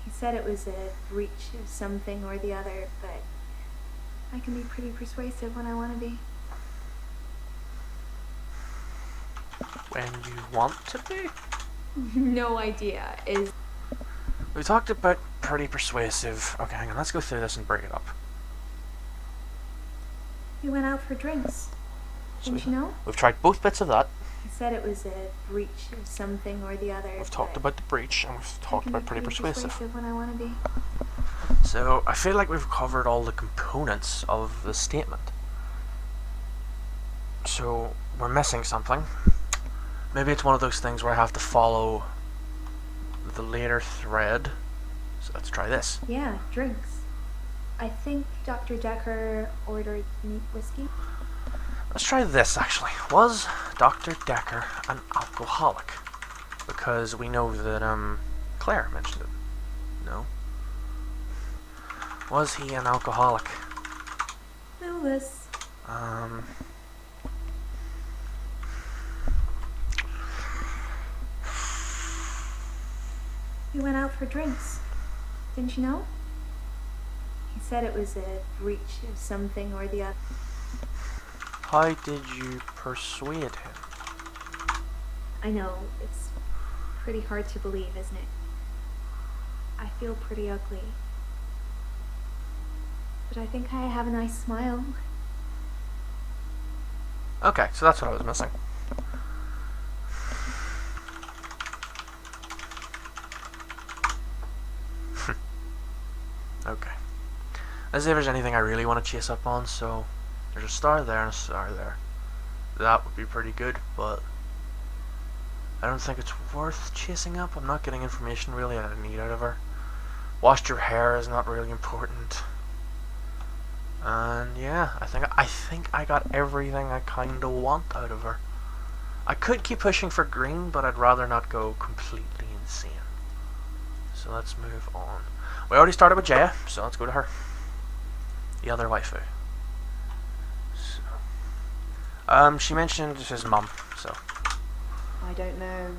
He said it was a breach of something or the other, but I can be pretty persuasive when I want to be. When you want to be? No idea. Is We talked about pretty persuasive. Okay, hang on, let's go through this and break it up. we went out for drinks. So Didn't you know? We've tried both bits of that. He said it was a breach of something or the other. We've talked but about the breach, and we've I talked can about be pretty persuasive. when I want to be. So I feel like we've covered all the components of the statement. So we're missing something. Maybe it's one of those things where I have to follow the later thread. So let's try this. Yeah, drinks. I think Dr. Dekker ordered neat whiskey. Let's try this actually. Was Dr. Dekker an alcoholic? Because we know that Claire mentioned it. No. Was he an alcoholic? Clueless. We went out for drinks. Didn't you know? He said it was a breach of something or the other. How did you persuade him? I know, it's pretty hard to believe, isn't it? I feel pretty ugly. But I think I have a nice smile. Okay, so that's what I was missing. Okay. Let's see if there's anything I really want to chase up on, so there's a star there and a star there. That would be pretty good, but I don't think it's worth chasing up. I'm not getting information really that I need out of her. Washed your hair is not really important. And yeah, I think I got everything I kinda want out of her. I could keep pushing for green, but I'd rather not go completely insane. So let's move on. We already started with Jaya, so let's go to her. The other waifu. So, she mentioned his mum, so. I don't know.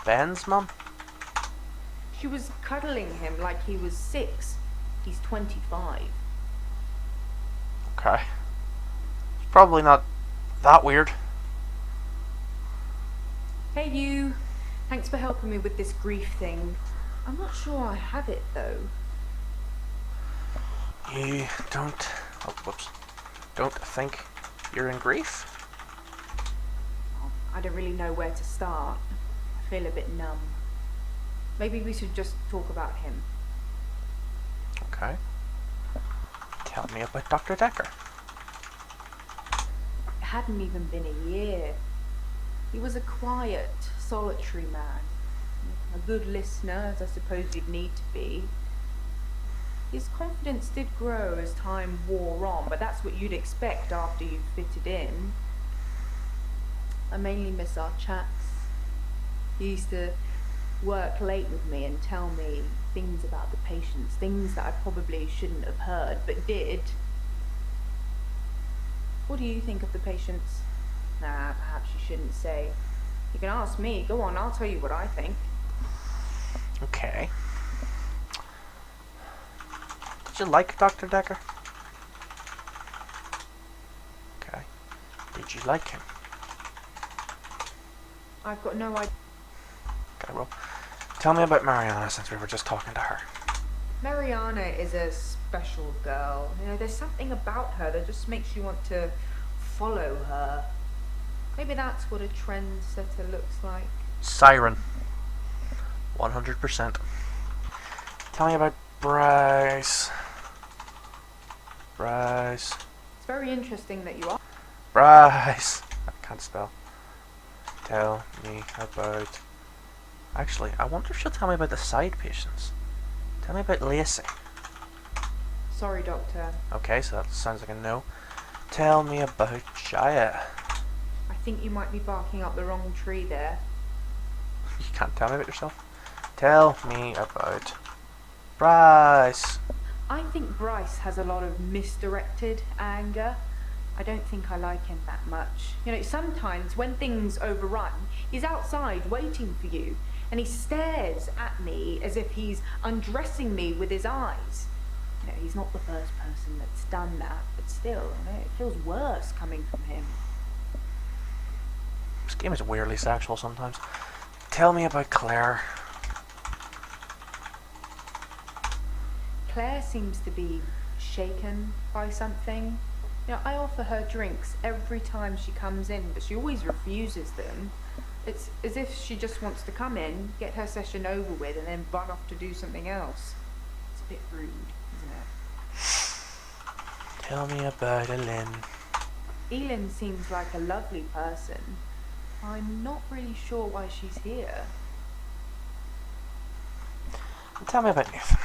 Ben's mum? She was cuddling him like he was 6. He's 25. Okay. It's probably not that weird. Hey you, thanks for helping me with this grief thing. I'm not sure I have it though. You don't... Oh, whoops. Don't think you're in grief? I don't really know where to start. I feel a bit numb. Maybe we should just talk about him. Okay. Tell me about Dr. Dekker. It hadn't even been a year. He was a quiet, solitary man. A good listener, as I suppose you'd need to be. His confidence did grow as time wore on, but that's what you'd expect after you've fitted in. I mainly miss our chats. He used to work late with me and tell me things about the patients, things that I probably shouldn't have heard, but did. What do you think of the patients? Nah, perhaps you shouldn't say. You can ask me. Go on, I'll tell you what I think. Okay. Did you like Dr. Dekker? Okay. Did you like him? I've got no idea. Okay, well, tell me about Mariana since we were just talking to her. Mariana is a special girl. You know, there's something about her that just makes you want to follow her. Maybe that's what a trendsetter looks like. Siren. 100%. Tell me about Bryce. Bryce. It's very interesting that you are. Bryce. I can't spell. Tell me about... Actually, I wonder if she'll tell me about the side patients. Tell me about Lacey. Sorry, Doctor. Okay, so that sounds like a no. Tell me about Jaya. I think you might be barking up the wrong tree there. You can't tell me about yourself? Tell me about Bryce. I think Bryce has a lot of misdirected anger. I don't think I like him that much. You know, sometimes when things overrun, he's outside waiting for you, and he stares at me as if he's undressing me with his eyes. You know, he's not the first person that's done that, but still, you know, it feels worse coming from him. This game is weirdly sexual sometimes. Tell me about Claire. Claire seems to be shaken by something. You know, I offer her drinks every time she comes in, but she always refuses them. It's as if she just wants to come in, get her session over with, and then run off to do something else. It's a bit rude, isn't it? Tell me about Ellen. Elin seems like a lovely person. I'm not really sure why she's here. Tell me about Nathan.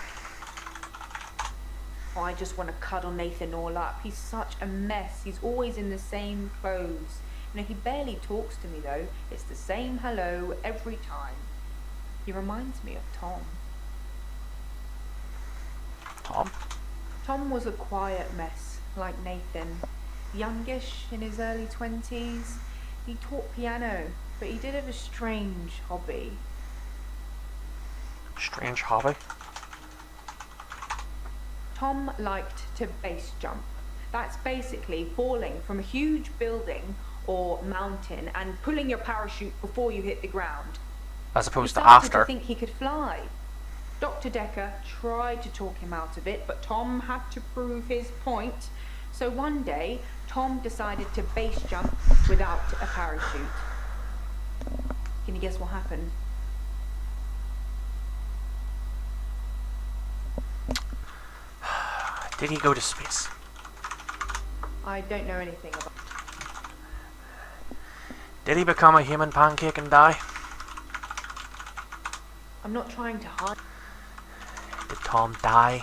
Oh, I just want to cuddle Nathan all up. He's such a mess. He's always in the same clothes. You know, he barely talks to me though. It's the same hello every time. He reminds me of Tom. Tom? Tom was a quiet mess, like Nathan. Youngish, in his early 20s. He taught piano, but he did have a strange hobby. Strange hobby? Tom liked to base jump. That's basically falling from a huge building or mountain and pulling your parachute before you hit the ground. As opposed He to started after. to think he could fly. Dr. Dekker tried to talk him out of it, but Tom had to prove his point. So one day, Tom decided to base jump without a parachute. Can you guess what happened? Did he go to space? I don't know anything about. Did he become a human pancake and die? I'm not trying to hide. Did Tom die?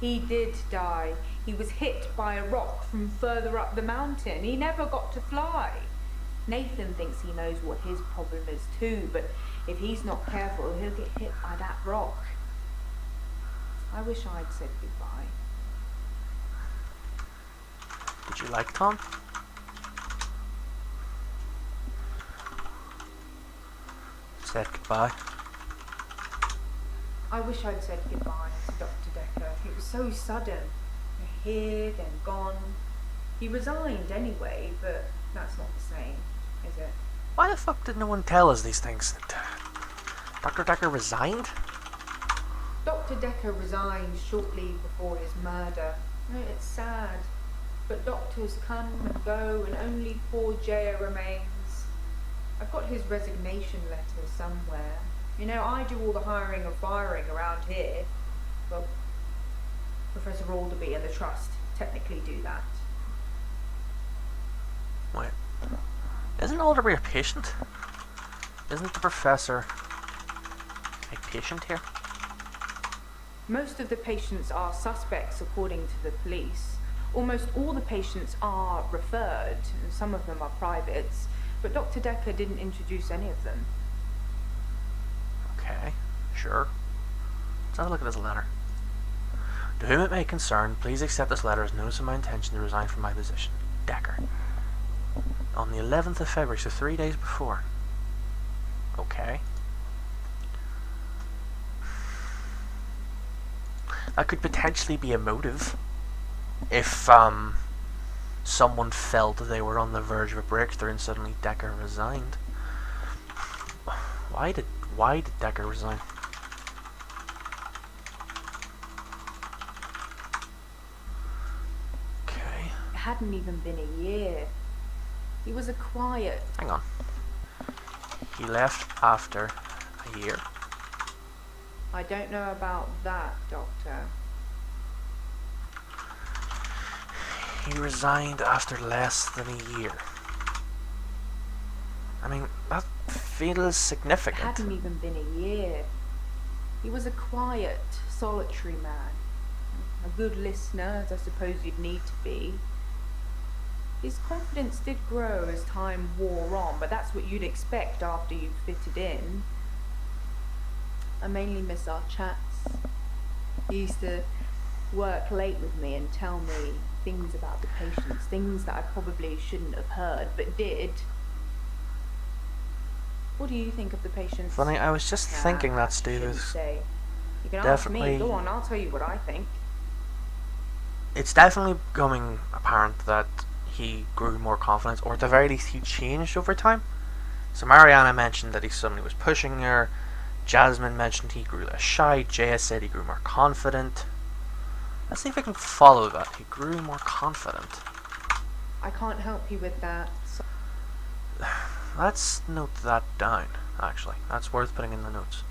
He did die. He was hit by a rock from further up the mountain. He never got to fly. Nathan thinks he knows what his problem is too, but if he's not careful, he'll get hit by that rock. I wish I'd said goodbye. Did you like Tom? said goodbye. I wish I'd said goodbye to Dr. Dekker. It was so sudden. Here, then gone. He resigned anyway, but that's not the same, is it? Why the fuck did no one tell us these things? Dr. Dekker resigned? Dr. Dekker resigned shortly before his murder. It's sad, but doctors come and go and only poor Jaya remains. I've got his resignation letter somewhere. You know, I do all the hiring and firing around here. Well, Professor Alderby and the Trust technically do that. Wait. Isn't Alderby a patient? Isn't the professor a patient here? Most of the patients are suspects according to the police. Almost all the patients are referred, and some of them are privates, but Dr. Dekker didn't introduce any of them. Okay, sure. Let's have a look at this letter. To whom it may concern, please accept this letter as notice of my intention to resign from my position. Dekker. On the 11th of February, so 3 days before. Okay. That could potentially be a motive. If, someone felt they were on the verge of a breakthrough and suddenly Dekker resigned. Why did Dekker resign? Okay. It hadn't even been a year. He was a quiet... Hang on. He left after a year. I don't know about that, Doctor. He resigned after less than a year. I mean, that feels It significant. hadn't even been a year. He was a quiet, solitary man. A good listener, as I suppose you'd need to be. His confidence did grow as time wore on, but that's what you'd expect after you've fitted in. I mainly miss our chats. He used to work late with me and tell me things about the patients, things that I probably shouldn't have heard, but did. What do you think of the patients? Funny, I was just thinking that, Steve. Shouldn't Is say. You can definitely- ask me. Go on, I'll tell you what I think. it's definitely becoming apparent that he grew more confident, or at the very least he changed over time. So Mariana mentioned that he suddenly was pushing her. Jasmine mentioned he grew less shy. Jaya said he grew more confident. Let's see if I can follow that. He grew more confident. I can't help you with that. So Let's note that down, actually. That's worth putting in the notes.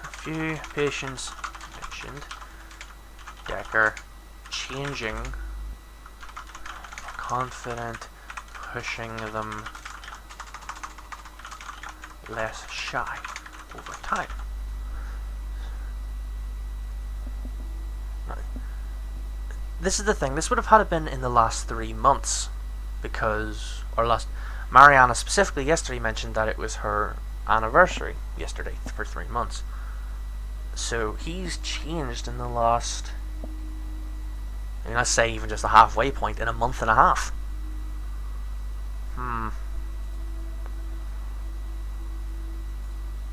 A few patients mentioned. Dekker changing, confident, pushing them, less shy over time. This is the thing, this would have had to been in the last 3 months, because, Mariana specifically yesterday mentioned that it was her anniversary yesterday for 3 months. So he's changed in the last, let's say even just a halfway point, in a month and a half.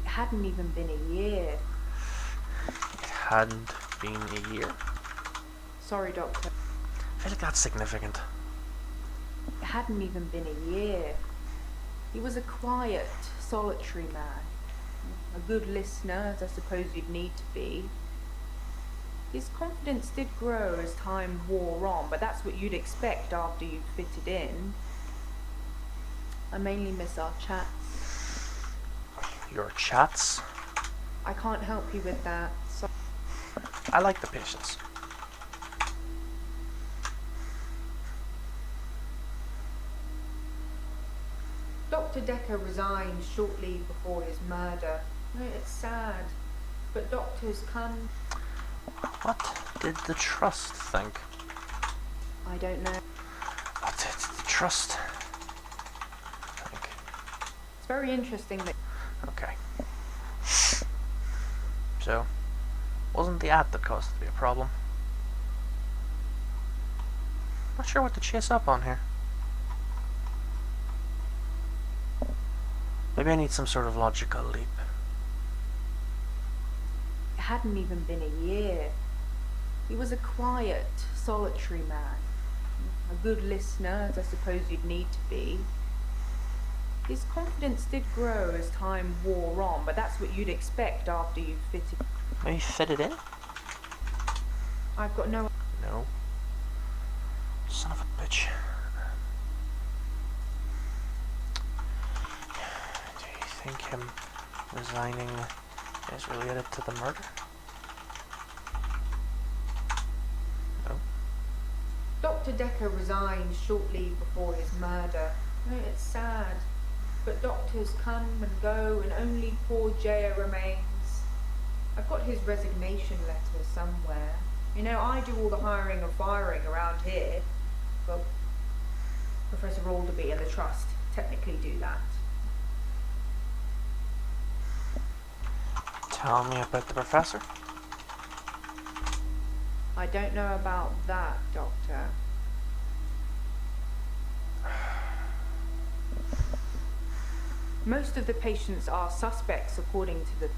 it hadn't even been a year. It hadn't been a year. Sorry, Doctor. I feel like that's significant. It hadn't even been a year. He was a quiet, solitary man. A good listener, as I suppose you'd need to be. His confidence did grow as time wore on, but that's what you'd expect after you've fitted in. I mainly miss our chats. Your chats? I can't help you with that. So I like the patients. Dr. Dekker resigned shortly before his murder. It's sad, but doctors come... What did the trust think? I don't know. What did the trust think? It's very interesting that Okay. So, wasn't the ad that caused it to be a problem? Not sure what to chase up on here. Maybe I need some sort of logical leap. It hadn't even been a year. He was a quiet, solitary man. A good listener, as I suppose you'd need to be. His confidence did grow as time wore on, but that's what you'd expect after you've fitted. Maybe fit it in? I've got no... No. Son of a bitch. Do you think him resigning is related to the murder? No. Dr. Dekker resigned shortly before his murder. Oh, it's sad. But doctors come and go, and only poor Jaya remains. I've got his resignation letter somewhere. You know, I do all the hiring and firing around here. Well, Professor Alderby and the Trust technically do that. Tell me about the professor. I don't know about that, Doctor. Most of the patients are suspects, according to the...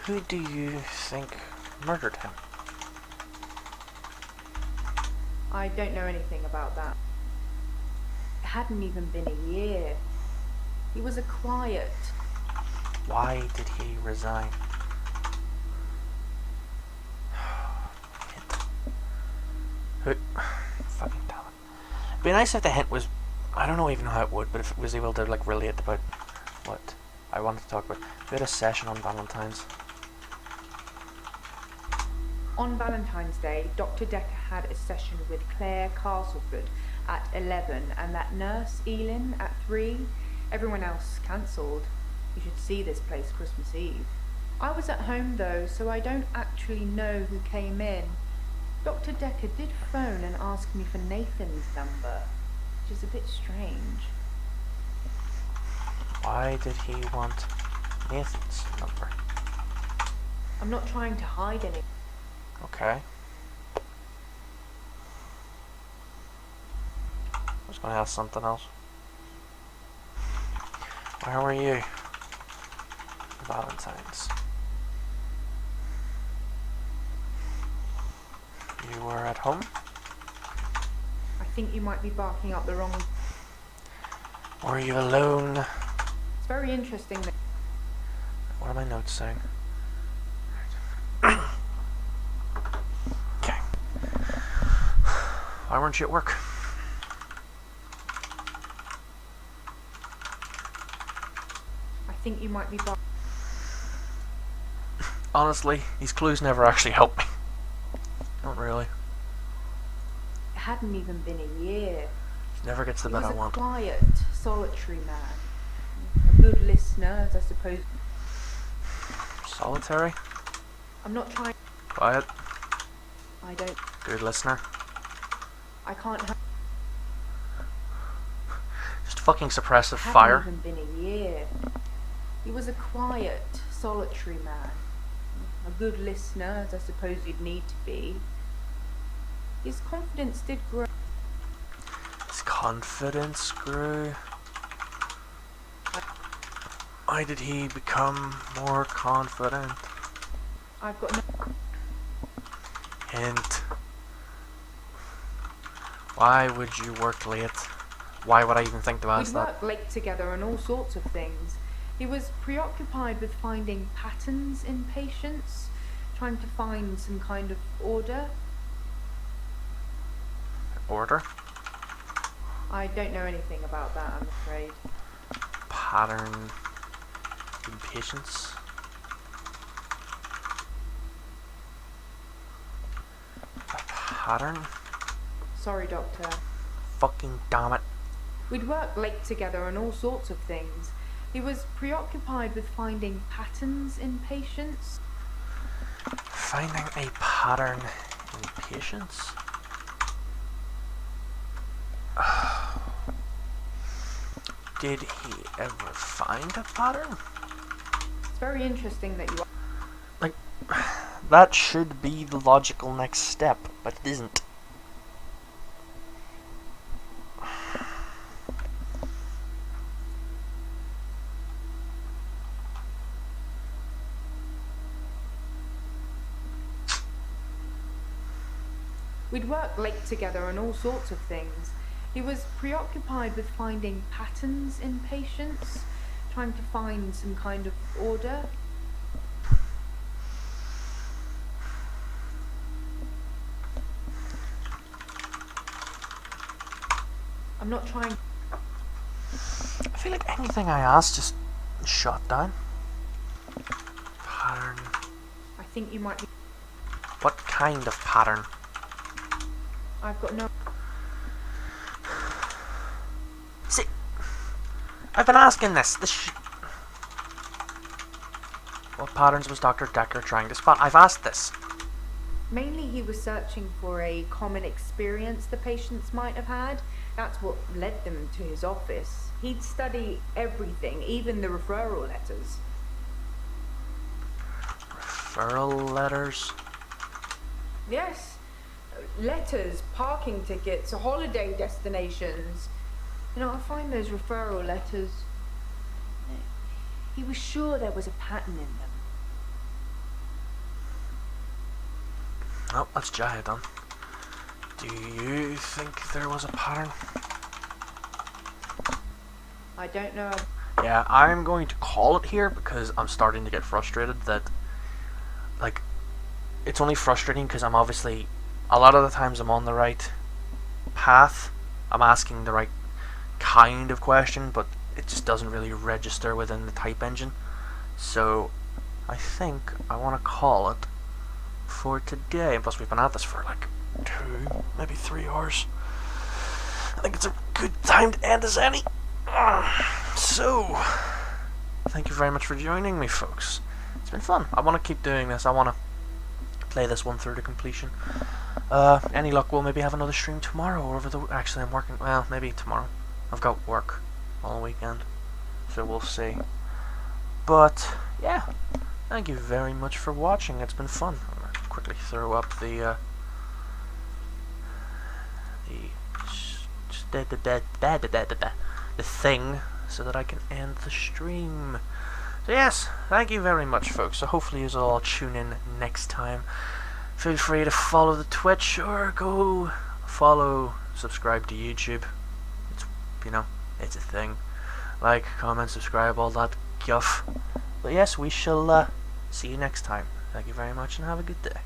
Who do you think murdered him? I don't know anything about that. It hadn't even been a year. He was a quiet... Why did he resign? Who? Fucking damn it. It'd be nice if the hint was... I don't know even how it would, but if it was able to like relate about what I wanted to talk about. We had a session on Valentine's. On Valentine's Day, Dr. Dekker had a session with Claire Castleford at 11 and that nurse, Elin, at 3. Everyone else cancelled. You should see this place Christmas Eve. I was at home though, so I don't actually know who came in. Dr. Dekker did phone and ask me for Nathan's number, which is a bit strange. Why did he want Nathan's number? I'm not trying to hide anything. Okay. I was going to ask something else. Where were you? Valentine's. You were at home? I think you might be barking up the wrong... Were you alone? It's very interesting that... What are my notes saying? Okay. Why weren't you at work? I think you might be barking... Honestly, these clues never actually help me. Not really. It hadn't even been a year. Never gets the He bit was I a want. quiet, solitary man. A good listener, as I suppose... Solitary? I'm not trying... Quiet? I don't... Good listener? I can't... Just fucking suppressive It fire? hadn't even been a year. He was a quiet, solitary man. A good listener, as I suppose you'd need to be. His confidence did grow. His confidence grew. Why did he become more confident? I've got no... Hint. Why would you work late? Why would I even think to We'd ask that? worked late together on all sorts of things. He was preoccupied with finding patterns in patients, trying to find some kind of order. Order? I don't know anything about that, I'm afraid. Pattern in patients? A pattern? Sorry, Doctor. Fucking damn it. We'd worked late together on all sorts of things. He was preoccupied with finding patterns in patients. Finding a pattern in patients? Did he ever find a pattern? It's very interesting that you... Like, that should be the logical next step, but it isn't. We'd work late together on all sorts of things. He was preoccupied with finding patterns in patients, trying to find some kind of order. I'm not trying. I feel like anything I asked just shot down. Pattern. I think you might be. What kind of pattern? I've got no. See, I've been asking this. What patterns was Dr. Dekker trying to spot? I've asked this. Mainly he was searching for a common experience the patients might have had. That's what led them to his office. He'd study everything, even the referral letters. Referral letters? Yes. Letters, parking tickets, holiday destinations. You know, I find those referral letters. He was sure there was a pattern in them. Oh, that's Jaya done. Do you think there was a pattern? I don't know. Yeah, I'm going to call it here because I'm starting to get frustrated that, like, it's only frustrating because I'm obviously, a lot of the times I'm on the right path. I'm asking the right kind of question, but it just doesn't really register within the type engine. So, I think I want to call it for today. And plus we've been at this for like 2, maybe 3 hours. I think it's a good time to end as any. So, thank you very much for joining me, folks. It's been fun. I want to keep doing this. I want to play this one through to completion. Any luck, we'll maybe have another stream tomorrow or over the... Actually, I'm working... Well, maybe tomorrow. I've got work all weekend, so we'll see. But, yeah. Thank you very much for watching. It's been fun. I'm going to quickly throw up the thing so that I can end the stream. So yes, thank you very much, folks. So hopefully you'll all tune in next time. Feel free to follow the Twitch or go follow, subscribe to YouTube. It's, you know, it's a thing. Like, comment, subscribe, all that guff. But yes, we shall see you next time. Thank you very much and have a good day.